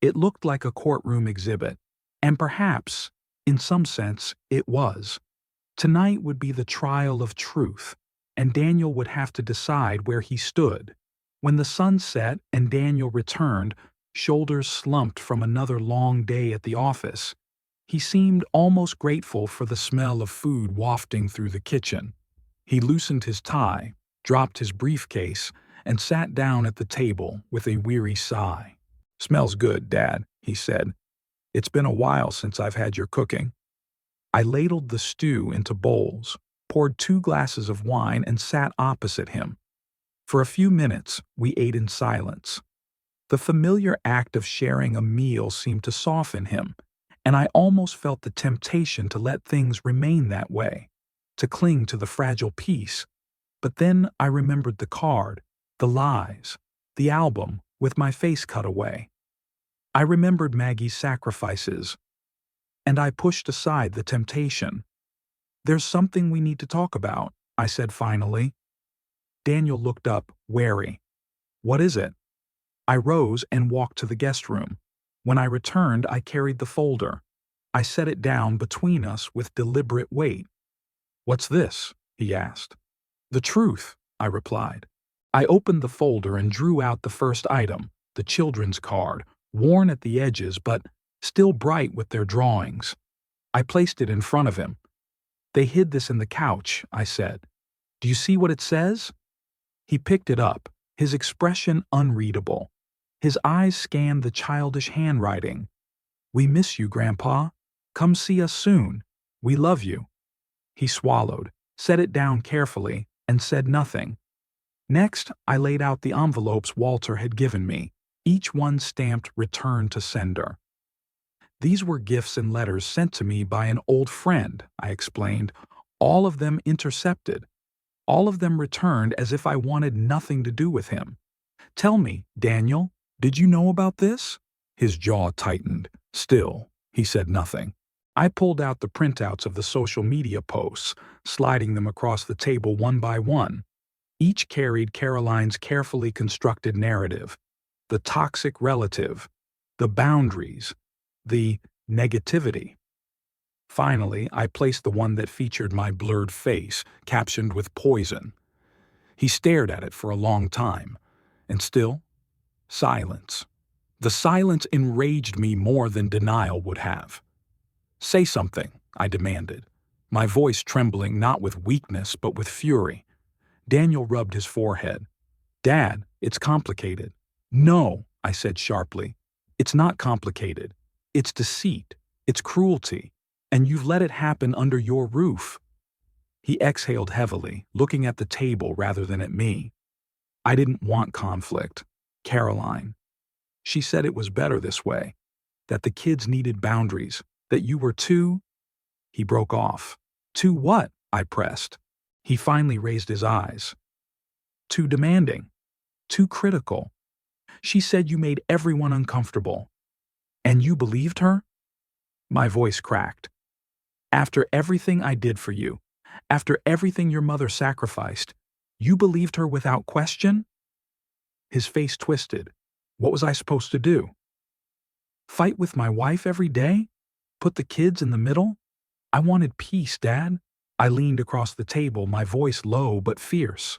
S1: It looked like a courtroom exhibit, and perhaps, in some sense, it was. Tonight would be the trial of truth, and Daniel would have to decide where he stood. When the sun set and Daniel returned, shoulders slumped from another long day at the office, he seemed almost grateful for the smell of food wafting through the kitchen. He loosened his tie, dropped his briefcase, and sat down at the table with a weary sigh. "Smells good, Dad," he said. "It's been a while since I've had your cooking." I ladled the stew into bowls, poured 2 glasses of wine, and sat opposite him. For a few minutes, we ate in silence. The familiar act of sharing a meal seemed to soften him, and I almost felt the temptation to let things remain that way, to cling to the fragile peace. But then I remembered the card, the lies, the album with my face cut away. I remembered Maggie's sacrifices, and I pushed aside the temptation. "There's something we need to talk about," I said finally. Daniel looked up, wary. "What is it?" I rose and walked to the guest room. When I returned, I carried the folder. I set it down between us with deliberate weight. "What's this?" he asked. "The truth," I replied. I opened the folder and drew out the first item, the children's card, worn at the edges but still bright with their drawings. I placed it in front of him. "They hid this in the couch," I said. "Do you see what it says?" He picked it up, his expression unreadable. His eyes scanned the childish handwriting. "We miss you, Grandpa. Come see us soon. We love you." He swallowed, set it down carefully, and said nothing. Next, I laid out the envelopes Walter had given me, each one stamped "Return to Sender." "These were gifts and letters sent to me by an old friend," I explained, "all of them intercepted, all of them returned as if I wanted nothing to do with him. Tell me, Daniel, did you know about this?" His jaw tightened. Still, he said nothing. I pulled out the printouts of the social media posts, sliding them across the table one by one. Each carried Caroline's carefully constructed narrative: the toxic relative, the boundaries, the negativity. Finally, I placed the one that featured my blurred face, captioned with "poison." He stared at it for a long time, and still, silence. The silence enraged me more than denial would have. "Say something," I demanded. my voice trembling not with weakness but with fury. Daniel rubbed his forehead. "Dad, it's complicated." "No," I said sharply. "It's not complicated. It's deceit. It's cruelty. And you've let it happen under your roof." He exhaled heavily, looking at the table rather than at me. "I didn't want conflict. Caroline. She said it was better this way, that the kids needed boundaries, that you were too—" He broke off. "Too what?" I pressed. He finally raised his eyes. "Too demanding. Too critical. She said you made everyone uncomfortable. And you believed her?" My voice cracked. "After everything I did for you, after everything your mother sacrificed, you believed her without question?" His face twisted. What was I supposed to do? Fight with my wife every day? Put the kids in the middle? I wanted peace, Dad. I leaned across the table, my voice low but fierce.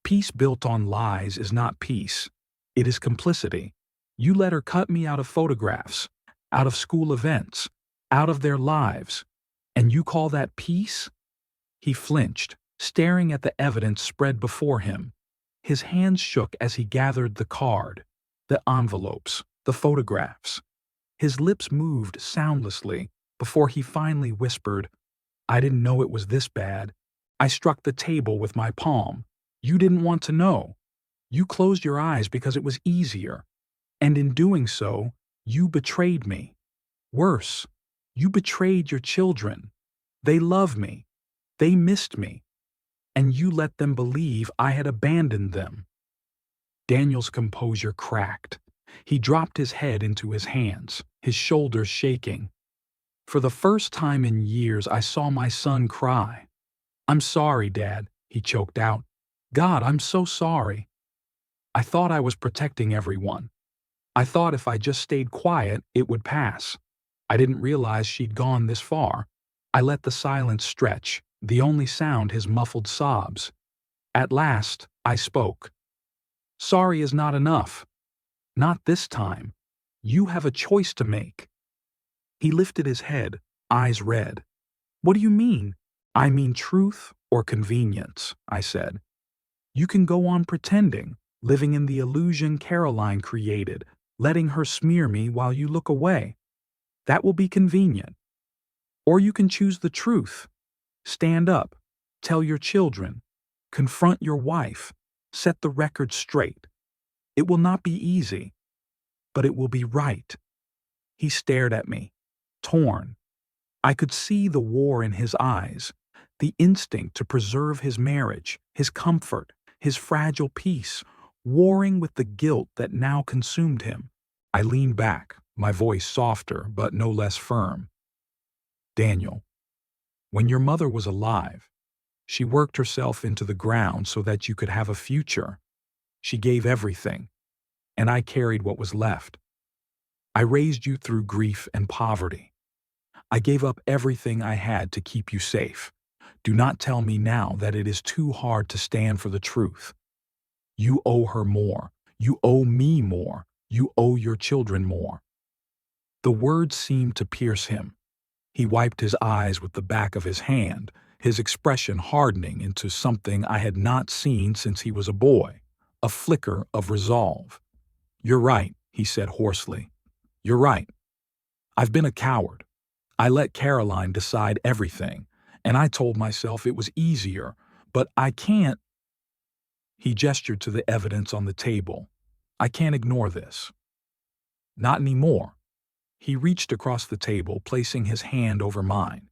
S1: Peace built on lies is not peace. It is complicity. You let her cut me out of photographs, out of school events, out of their lives, and you call that peace? He flinched, staring at the evidence spread before him. His hands shook as he gathered the card, the envelopes, the photographs. His lips moved soundlessly before he finally whispered, "I didn't know it was this bad. I struck the table with my palm. You didn't want to know. You closed your eyes because it was easier. And in doing so, you betrayed me. Worse, you betrayed your children. They love me. They missed me. And you let them believe I had abandoned them." Daniel's composure cracked. He dropped his head into his hands, his shoulders shaking. For the first time in years, I saw my son cry. "I'm sorry, Dad," he choked out. "God, I'm so sorry. I thought I was protecting everyone. I thought if I just stayed quiet, it would pass. I didn't realize she'd gone this far. I let the silence stretch, the only sound his muffled sobs. At last, I spoke. Sorry is not enough. Not this time. You have a choice to make." He lifted his head, eyes red. "What do you mean?" "I mean truth or convenience," I said. "You can go on pretending, living in the illusion Caroline created, letting her smear me while you look away. That will be convenient. Or you can choose the truth. Stand up, tell your children, confront your wife, set the record straight. It will not be easy, but it will be right." He stared at me, torn. I could see the war in his eyes, the instinct to preserve his marriage, his comfort, his fragile peace, warring with the guilt that now consumed him. I leaned back, my voice softer but no less firm. "Daniel, when your mother was alive, she worked herself into the ground so that you could have a future. She gave everything, and I carried what was left. I raised you through grief and poverty. I gave up everything I had to keep you safe. Do not tell me now that it is too hard to stand for the truth. You owe her more. You owe me more. You owe your children more." The words seemed to pierce him. He wiped his eyes with the back of his hand, his expression hardening into something I had not seen since he was a boy, a flicker of resolve. "You're right," he said hoarsely. "You're right. I've been a coward. I let Caroline decide everything, and I told myself it was easier, but I can't—" He gestured to the evidence on the table. "I can't ignore this. Not anymore." He reached across the table, placing his hand over mine.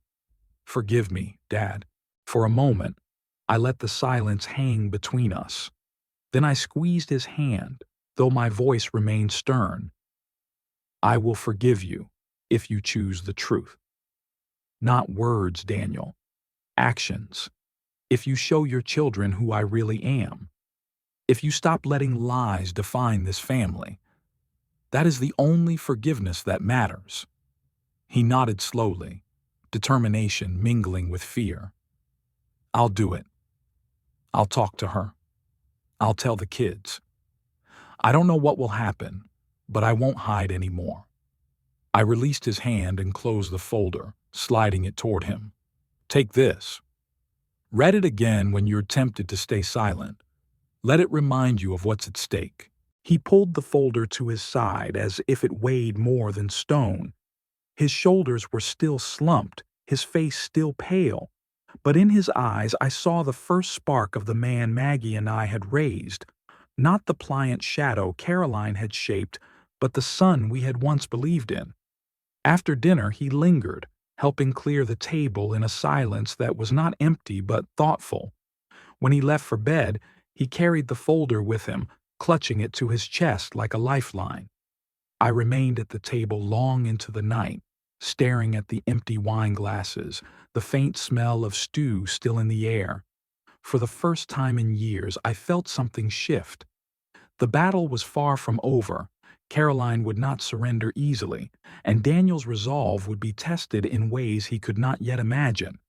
S1: "Forgive me, Dad. For a moment, I let the silence hang between us. Then I squeezed his hand, though my voice remained stern. I will forgive you if you choose the truth. Not words, Daniel. Actions. If you show your children who I really am. If you stop letting lies define this family. That is the only forgiveness that matters." He nodded slowly, determination mingling with fear. "I'll do it. I'll talk to her. I'll tell the kids. I don't know what will happen, but I won't hide anymore." I released his hand and closed the folder, sliding it toward him. Take this. Read it again when you're tempted to stay silent. Let it remind you of what's at stake." He pulled the folder to his side as if it weighed more than stone. His shoulders were still slumped, his face still pale, but in his eyes I saw the first spark of the man Maggie and I had raised, not the pliant shadow Caroline had shaped, but the son we had once believed in. After dinner he lingered, helping clear the table in a silence that was not empty but thoughtful. When he left for bed, he carried the folder with him, clutching it to his chest like a lifeline. I remained at the table long into the night, staring at the empty wine glasses, the faint smell of stew still in the air. For the first time in years, I felt something shift. The battle was far from over. Caroline would not surrender easily, and Daniel's resolve would be tested in ways he could not yet imagine.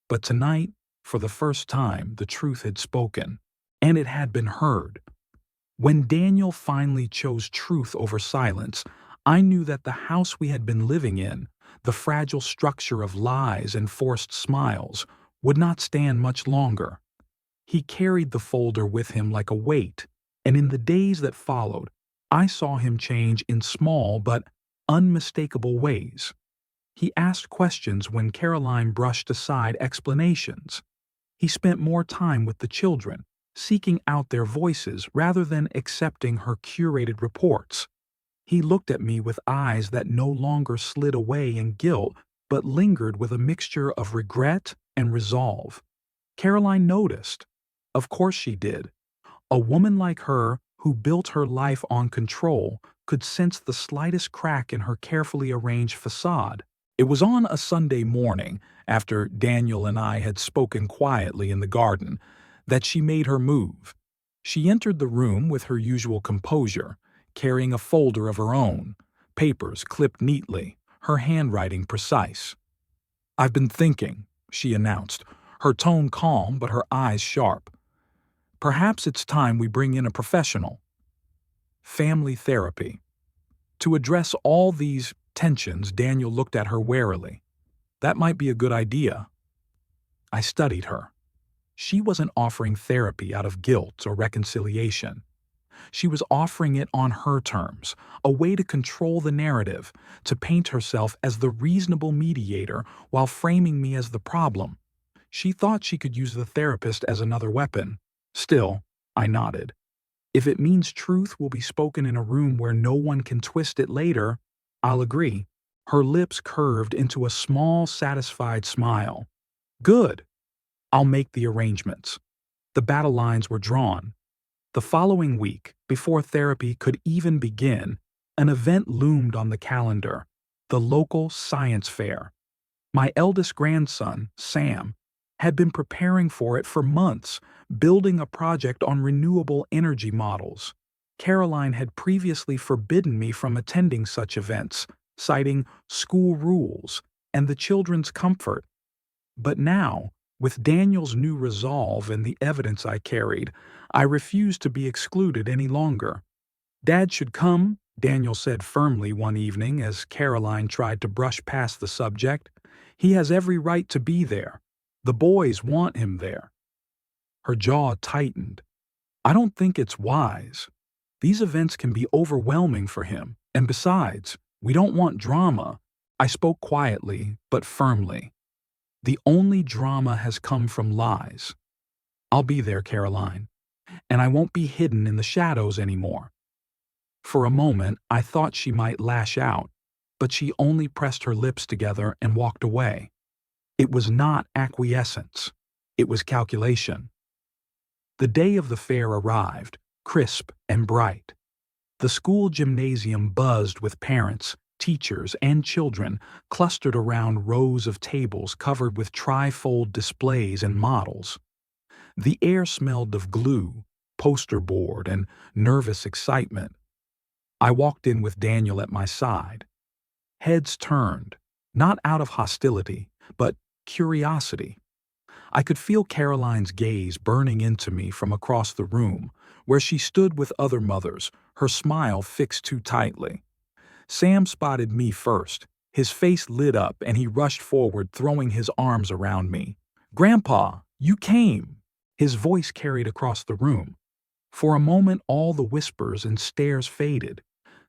S1: But tonight, for the first time, the truth had spoken, and it had been heard. When Daniel finally chose truth over silence, I knew that the house we had been living in, the fragile structure of lies and forced smiles, would not stand much longer. He carried the folder with him like a weight, and in the days that followed, I saw him change in small but unmistakable ways. He asked questions when Caroline brushed aside explanations. He spent more time with the children, seeking out their voices rather than accepting her curated reports. He looked at me with eyes that no longer slid away in guilt, but lingered with a mixture of regret and resolve. Caroline noticed. Of course she did. A woman like her, who built her life on control, could sense the slightest crack in her carefully arranged facade. It was on a Sunday morning, after Daniel and I had spoken quietly in the garden, that she made her move. She entered the room with her usual composure, carrying a folder of her own, papers clipped neatly, her handwriting precise. "I've been thinking," she announced, her tone calm but her eyes sharp. "Perhaps it's time we bring in a professional. Family therapy." To address all these tensions, Daniel looked at her warily. "That might be a good idea." I studied her. She wasn't offering therapy out of guilt or reconciliation. She was offering it on her terms, a way to control the narrative, to paint herself as the reasonable mediator while framing me as the problem. She thought she could use the therapist as another weapon. Still, I nodded. If it means truth will be spoken in a room where no one can twist it later, I'll agree. Her lips curved into a small, satisfied smile. "Good. I'll make the arrangements." The battle lines were drawn. The following week, before therapy could even begin, an event loomed on the calendar, the local science fair. My eldest grandson, Sam, had been preparing for it for months, building a project on renewable energy models. Caroline had previously forbidden me from attending such events, citing school rules and the children's comfort. But now, with Daniel's new resolve and the evidence I carried, I refused to be excluded any longer. "Dad should come," Daniel said firmly one evening as Caroline tried to brush past the subject. "He has every right to be there. The boys want him there." Her jaw tightened. "I don't think it's wise. These events can be overwhelming for him, and besides, we don't want drama." I spoke quietly but firmly. "The only drama has come from lies. I'll be there, Caroline, and I won't be hidden in the shadows anymore." For a moment, I thought she might lash out, but she only pressed her lips together and walked away. It was not acquiescence. It was calculation. The day of the fair arrived, crisp and bright. The school gymnasium buzzed with parents, teachers, and children clustered around rows of tables covered with trifold displays and models. The air smelled of glue, poster board, and nervous excitement. I walked in with Daniel at my side. Heads turned, not out of hostility, but curiosity. I could feel Caroline's gaze burning into me from across the room, where she stood with other mothers, her smile fixed too tightly. Sam spotted me first, His face lit up and he rushed forward, throwing his arms around me. "Grandpa, you came!" His voice carried across the room. For a moment, all the whispers and stares faded.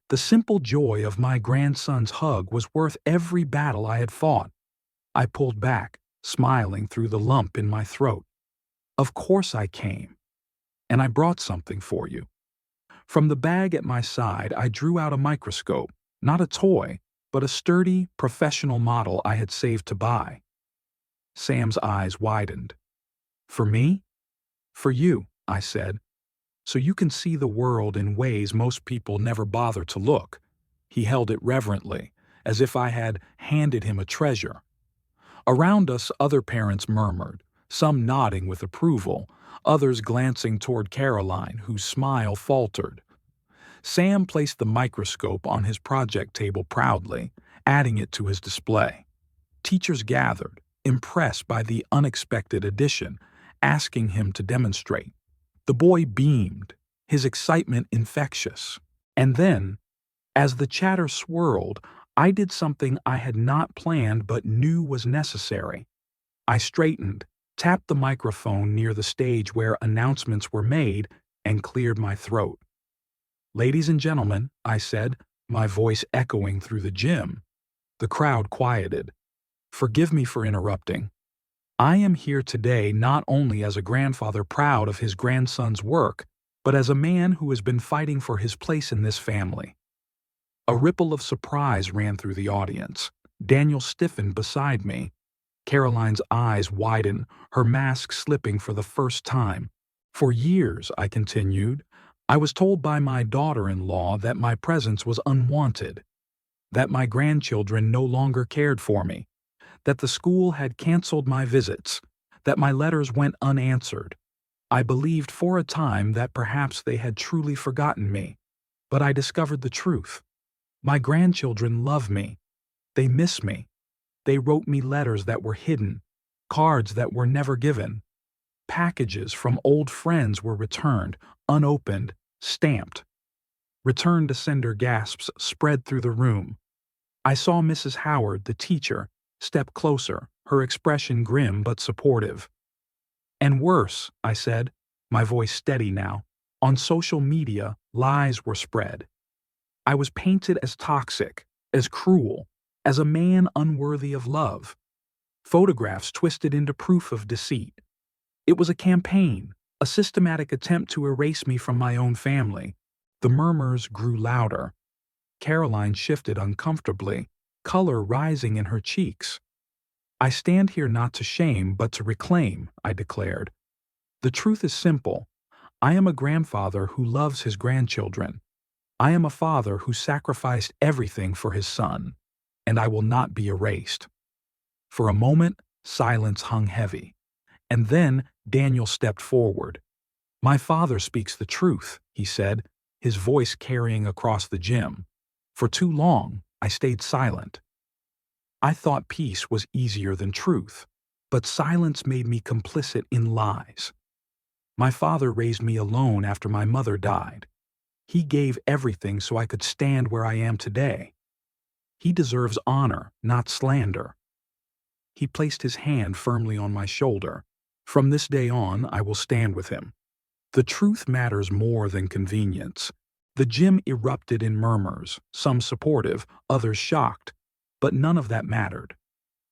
S1: The simple joy of my grandson's hug was worth every battle I had fought. I pulled back, smiling through the lump in my throat. "Of course I came. And I brought something for you." From the bag at my side, I drew out a microscope, not a toy, but a sturdy, professional model I had saved to buy. Sam's eyes widened. "For me?" "For you," I said, "so you can see the world in ways most people never bother to look." He held it reverently, as if I had handed him a treasure. Around us, other parents murmured, some nodding with approval, others glancing toward Caroline, whose smile faltered. Sam placed the microscope on his project table proudly, adding it to his display. Teachers gathered, impressed by the unexpected addition, asking him to demonstrate. The boy beamed, his excitement infectious. And then, as the chatter swirled, I did something I had not planned but knew was necessary. I straightened, tapped the microphone near the stage where announcements were made, and cleared my throat. "Ladies and gentlemen," I said, my voice echoing through the gym. The crowd quieted. "Forgive me for interrupting. I am here today not only as a grandfather proud of his grandson's work, but as a man who has been fighting for his place in this family." A ripple of surprise ran through the audience. Daniel stiffened beside me. Caroline's eyes widened, her mask slipping for the first time. "For years," I continued, "I was told by my daughter-in-law that my presence was unwanted, that my grandchildren no longer cared for me, that the school had canceled my visits, that my letters went unanswered. I believed for a time that perhaps they had truly forgotten me, but I discovered the truth. My grandchildren love me. They miss me. They wrote me letters that were hidden, cards that were never given. Packages from old friends were returned, unopened, stamped." Return to sender gasps spread through the room. I saw Mrs. Howard, the teacher, step closer, her expression grim but supportive. "And worse," I said, my voice steady now, "on social media, lies were spread. I was painted as toxic, as cruel, as a man unworthy of love. Photographs twisted into proof of deceit. It was a campaign, a systematic attempt to erase me from my own family." The murmurs grew louder. Caroline shifted uncomfortably, color rising in her cheeks. "I stand here not to shame but to reclaim," I declared. "The truth is simple. I am a grandfather who loves his grandchildren. I am a father who sacrificed everything for his son, and I will not be erased." For a moment, silence hung heavy. And then Daniel stepped forward. "My father speaks the truth," he said, his voice carrying across the gym. "For too long, I stayed silent. I thought peace was easier than truth, but silence made me complicit in lies. My father raised me alone after my mother died. He gave everything so I could stand where I am today. He deserves honor, not slander." He placed his hand firmly on my shoulder. "From this day on, I will stand with him. The truth matters more than convenience." The gym erupted in murmurs, some supportive, others shocked, but none of that mattered.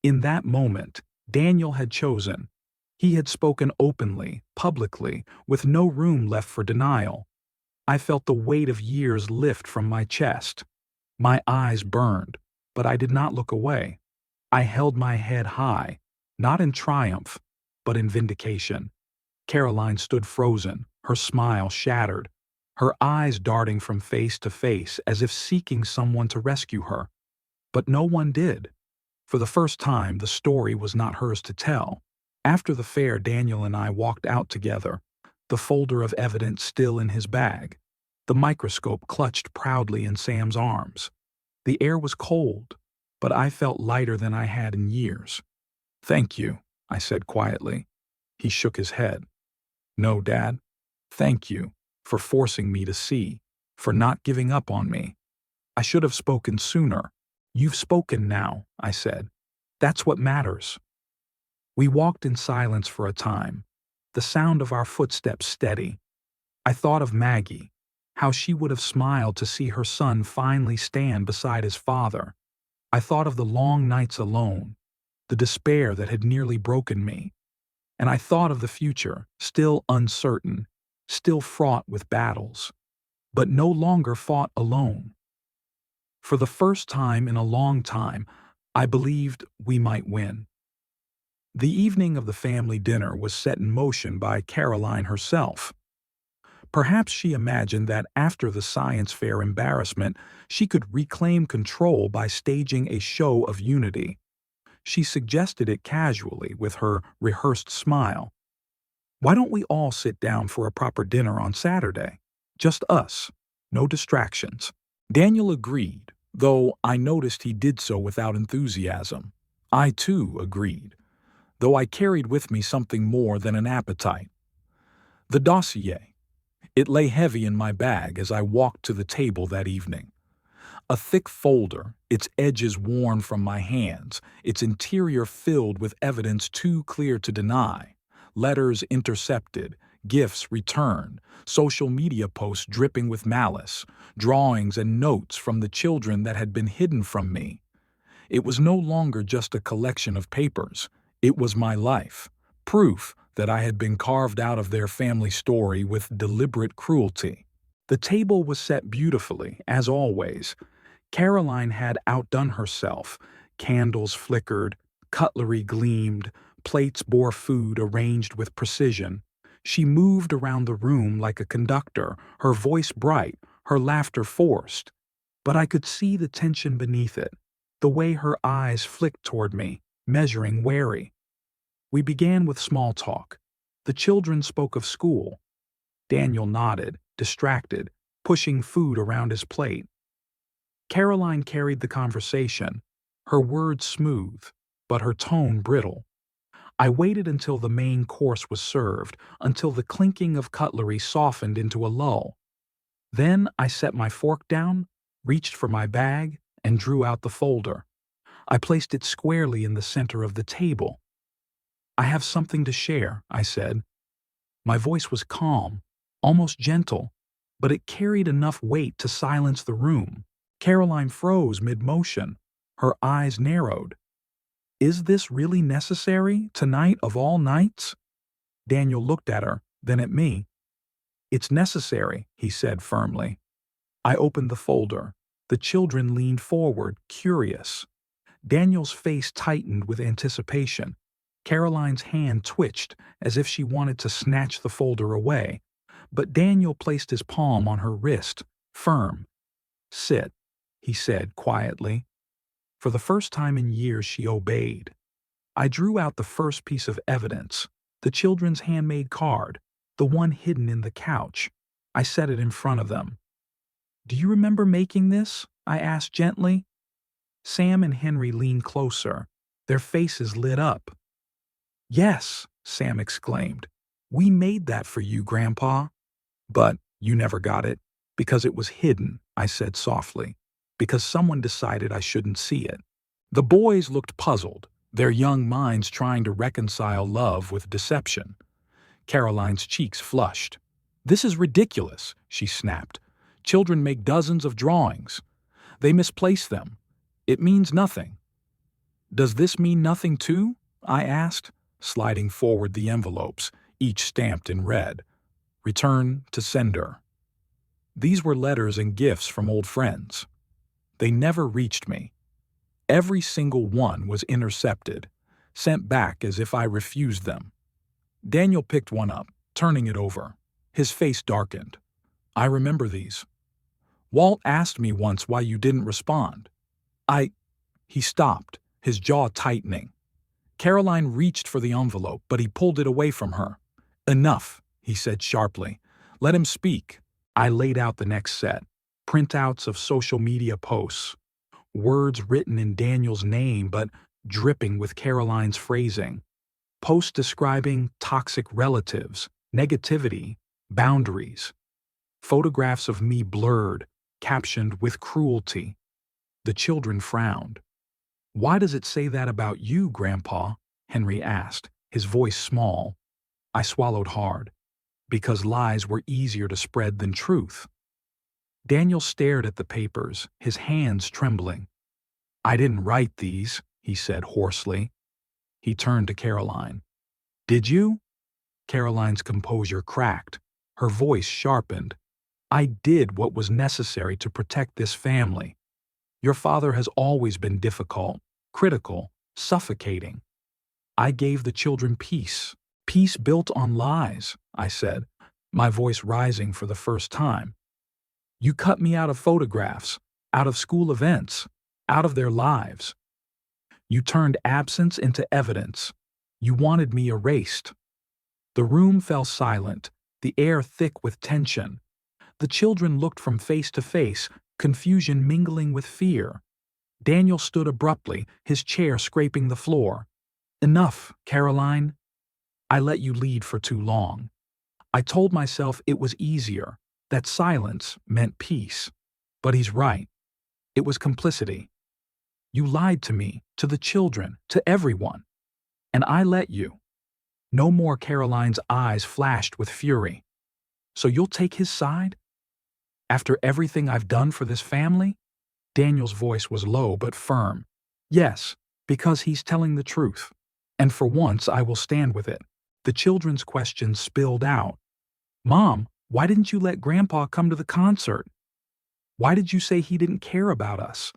S1: In that moment, Daniel had chosen. He had spoken openly, publicly, with no room left for denial. I felt the weight of years lift from my chest. My eyes burned, but I did not look away. I held my head high, not in triumph, but in vindication. Caroline stood frozen, her smile shattered, her eyes darting from face to face as if seeking someone to rescue her. But no one did. For the first time, the story was not hers to tell. After the fair, Daniel and I walked out together, the folder of evidence still in his bag, the microscope clutched proudly in Sam's arms. The air was cold, but I felt lighter than I had in years. "Thank you," I said quietly. He shook his head. "No, Dad. Thank you for forcing me to see, for not giving up on me. I should have spoken sooner. "You've spoken now," I said. "That's what matters." We walked in silence for a time, the sound of our footsteps steady. I thought of Maggie, how she would have smiled to see her son finally stand beside his father. I thought of the long nights alone, the despair that had nearly broken me. And I thought of the future, still uncertain, still fraught with battles, but no longer fought alone. For the first time in a long time, I believed we might win. The evening of the family dinner was set in motion by Caroline herself. Perhaps she imagined that after the science fair embarrassment, she could reclaim control by staging a show of unity. She suggested it casually with her rehearsed smile. "Why don't we all sit down for a proper dinner on Saturday? Just us. No distractions." Daniel agreed, though I noticed he did so without enthusiasm. I too agreed, though I carried with me something more than an appetite. The dossier. It lay heavy in my bag as I walked to the table that evening. A thick folder, its edges worn from my hands, its interior filled with evidence too clear to deny. Letters intercepted, gifts returned, social media posts dripping with malice, drawings and notes from the children that had been hidden from me. It was no longer just a collection of papers. It was my life, proof that I had been carved out of their family story with deliberate cruelty. The table was set beautifully, as always. Caroline had outdone herself. Candles flickered, cutlery gleamed, plates bore food arranged with precision. She moved around the room like a conductor, her voice bright, her laughter forced. But I could see the tension beneath it, the way her eyes flicked toward me, measuring wary. We began with small talk. The children spoke of school. Daniel nodded, distracted, pushing food around his plate. Caroline carried the conversation, her words smooth, but her tone brittle. I waited until the main course was served, until the clinking of cutlery softened into a lull. Then I set my fork down, reached for my bag, and drew out the folder. I placed it squarely in the center of the table. "I have something to share," I said. My voice was calm, almost gentle, but it carried enough weight to silence the room. Caroline froze mid-motion. Her eyes narrowed. "Is this really necessary, tonight of all nights?" Daniel looked at her, then at me. "It's necessary," he said firmly. I opened the folder. The children leaned forward, curious. Daniel's face tightened with anticipation. Caroline's hand twitched as if she wanted to snatch the folder away, but Daniel placed his palm on her wrist, firm. "Sit," he said quietly. For the first time in years she obeyed. I drew out the first piece of evidence, the children's handmade card, the one hidden in the couch. I set it in front of them. "Do you remember making this?" I asked gently. Sam and Henry leaned closer. Their faces lit up. "Yes," Sam exclaimed. "We made that for you, Grandpa." "But you never got it." "Because it was hidden," I said softly. "Because someone decided I shouldn't see it." The boys looked puzzled, their young minds trying to reconcile love with deception. Caroline's cheeks flushed. "This is ridiculous," she snapped. "Children make dozens of drawings. They misplace them. It means nothing." "Does this mean nothing too?" I asked, sliding forward the envelopes, each stamped in red. "Return to sender." These were letters and gifts from old friends. They never reached me. Every single one was intercepted, sent back as if I refused them. Daniel picked one up, turning it over. His face darkened. "I remember these. Walt asked me once why you didn't respond. He stopped, his jaw tightening. Caroline reached for the envelope, but he pulled it away from her. "Enough," he said sharply. "Let him speak." I laid out the next set, printouts of social media posts, words written in Daniel's name but dripping with Caroline's phrasing, posts describing toxic relatives, negativity, boundaries, photographs of me blurred, captioned with cruelty. The children frowned. "Why does it say that about you, Grandpa?" Henry asked, his voice small. I swallowed hard. Because lies were easier to spread than truth. Daniel stared at the papers, his hands trembling. "I didn't write these," he said hoarsely. He turned to Caroline. "Did you?" Caroline's composure cracked. Her voice sharpened. "I did what was necessary to protect this family. Your father has always been difficult, critical, suffocating. I gave the children peace. Peace built on lies," I said, my voice rising for the first time. "You cut me out of photographs, out of school events, out of their lives. You turned absence into evidence. You wanted me erased." The room fell silent, the air thick with tension. The children looked from face to face, confusion mingling with fear. Daniel stood abruptly, his chair scraping the floor. "Enough, Caroline. I let you lead for too long. I told myself it was easier, that silence meant peace. But he's right. It was complicity. You lied to me, to the children, to everyone. And I let you." No more. Caroline's eyes flashed with fury. "So you'll take his side? After everything I've done for this family?" Daniel's voice was low but firm. "Yes, because he's telling the truth. And for once I will stand with it." The children's questions spilled out. "Mom, why didn't you let Grandpa come to the concert? Why did you say he didn't care about us?"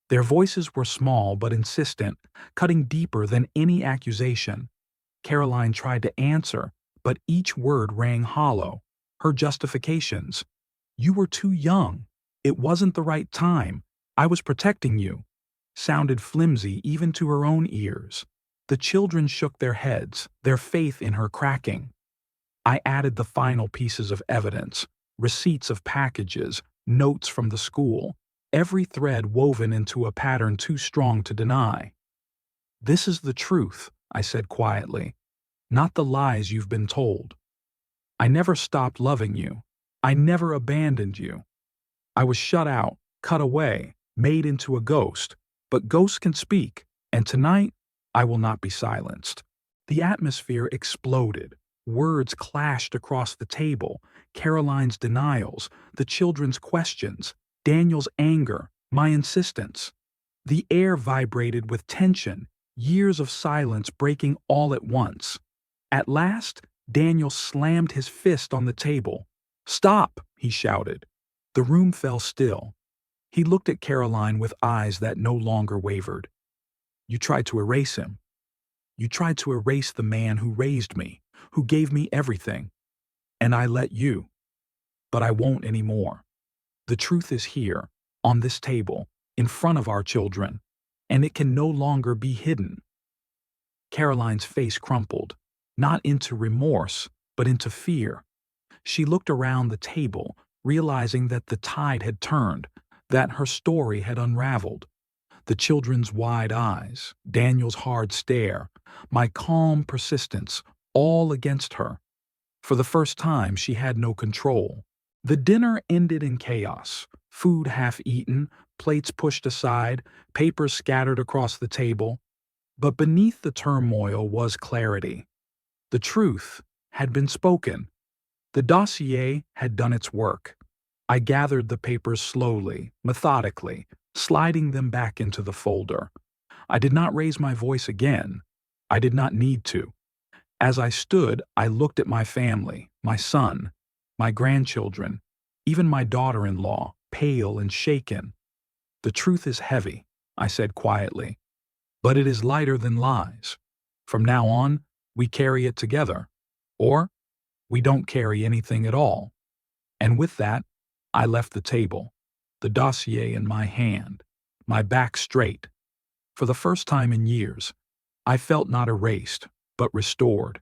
S1: Their voices were small but insistent, cutting deeper than any accusation. Caroline tried to answer, but each word rang hollow. Her justifications. "You were too young. It wasn't the right time. I was protecting you," sounded flimsy even to her own ears. The children shook their heads, their faith in her cracking. I added the final pieces of evidence, receipts of packages, notes from the school, every thread woven into a pattern too strong to deny. "This is the truth," I said quietly, "not the lies you've been told. I never stopped loving you. I never abandoned you. I was shut out, cut away, made into a ghost, but ghosts can speak, and tonight I will not be silenced." The atmosphere exploded. Words clashed across the table, Caroline's denials, the children's questions, Daniel's anger, my insistence. The air vibrated with tension, years of silence breaking all at once. At last, Daniel slammed his fist on the table. "Stop!" he shouted. The room fell still. He looked at Caroline with eyes that no longer wavered. "You tried to erase him. You tried to erase the man who raised me, who gave me everything. And I let you. But I won't anymore. The truth is here, on this table, in front of our children, and it can no longer be hidden." Caroline's face crumpled, not into remorse, but into fear. She looked around the table, realizing that the tide had turned, that her story had unraveled. The children's wide eyes, Daniel's hard stare, my calm persistence, all against her. For the first time, she had no control. The dinner ended in chaos, food half-eaten, plates pushed aside, papers scattered across the table. But beneath the turmoil was clarity. The truth had been spoken. The dossier had done its work. I gathered the papers slowly, methodically, sliding them back into the folder. I did not raise my voice again. I did not need to. As I stood, I looked at my family, my son, my grandchildren, even my daughter-in-law, pale and shaken. "The truth is heavy," I said quietly, "but it is lighter than lies. From now on, we carry it together. Or we don't carry anything at all." And with that, I left the table, the dossier in my hand, my back straight. For the first time in years, I felt not erased, but restored.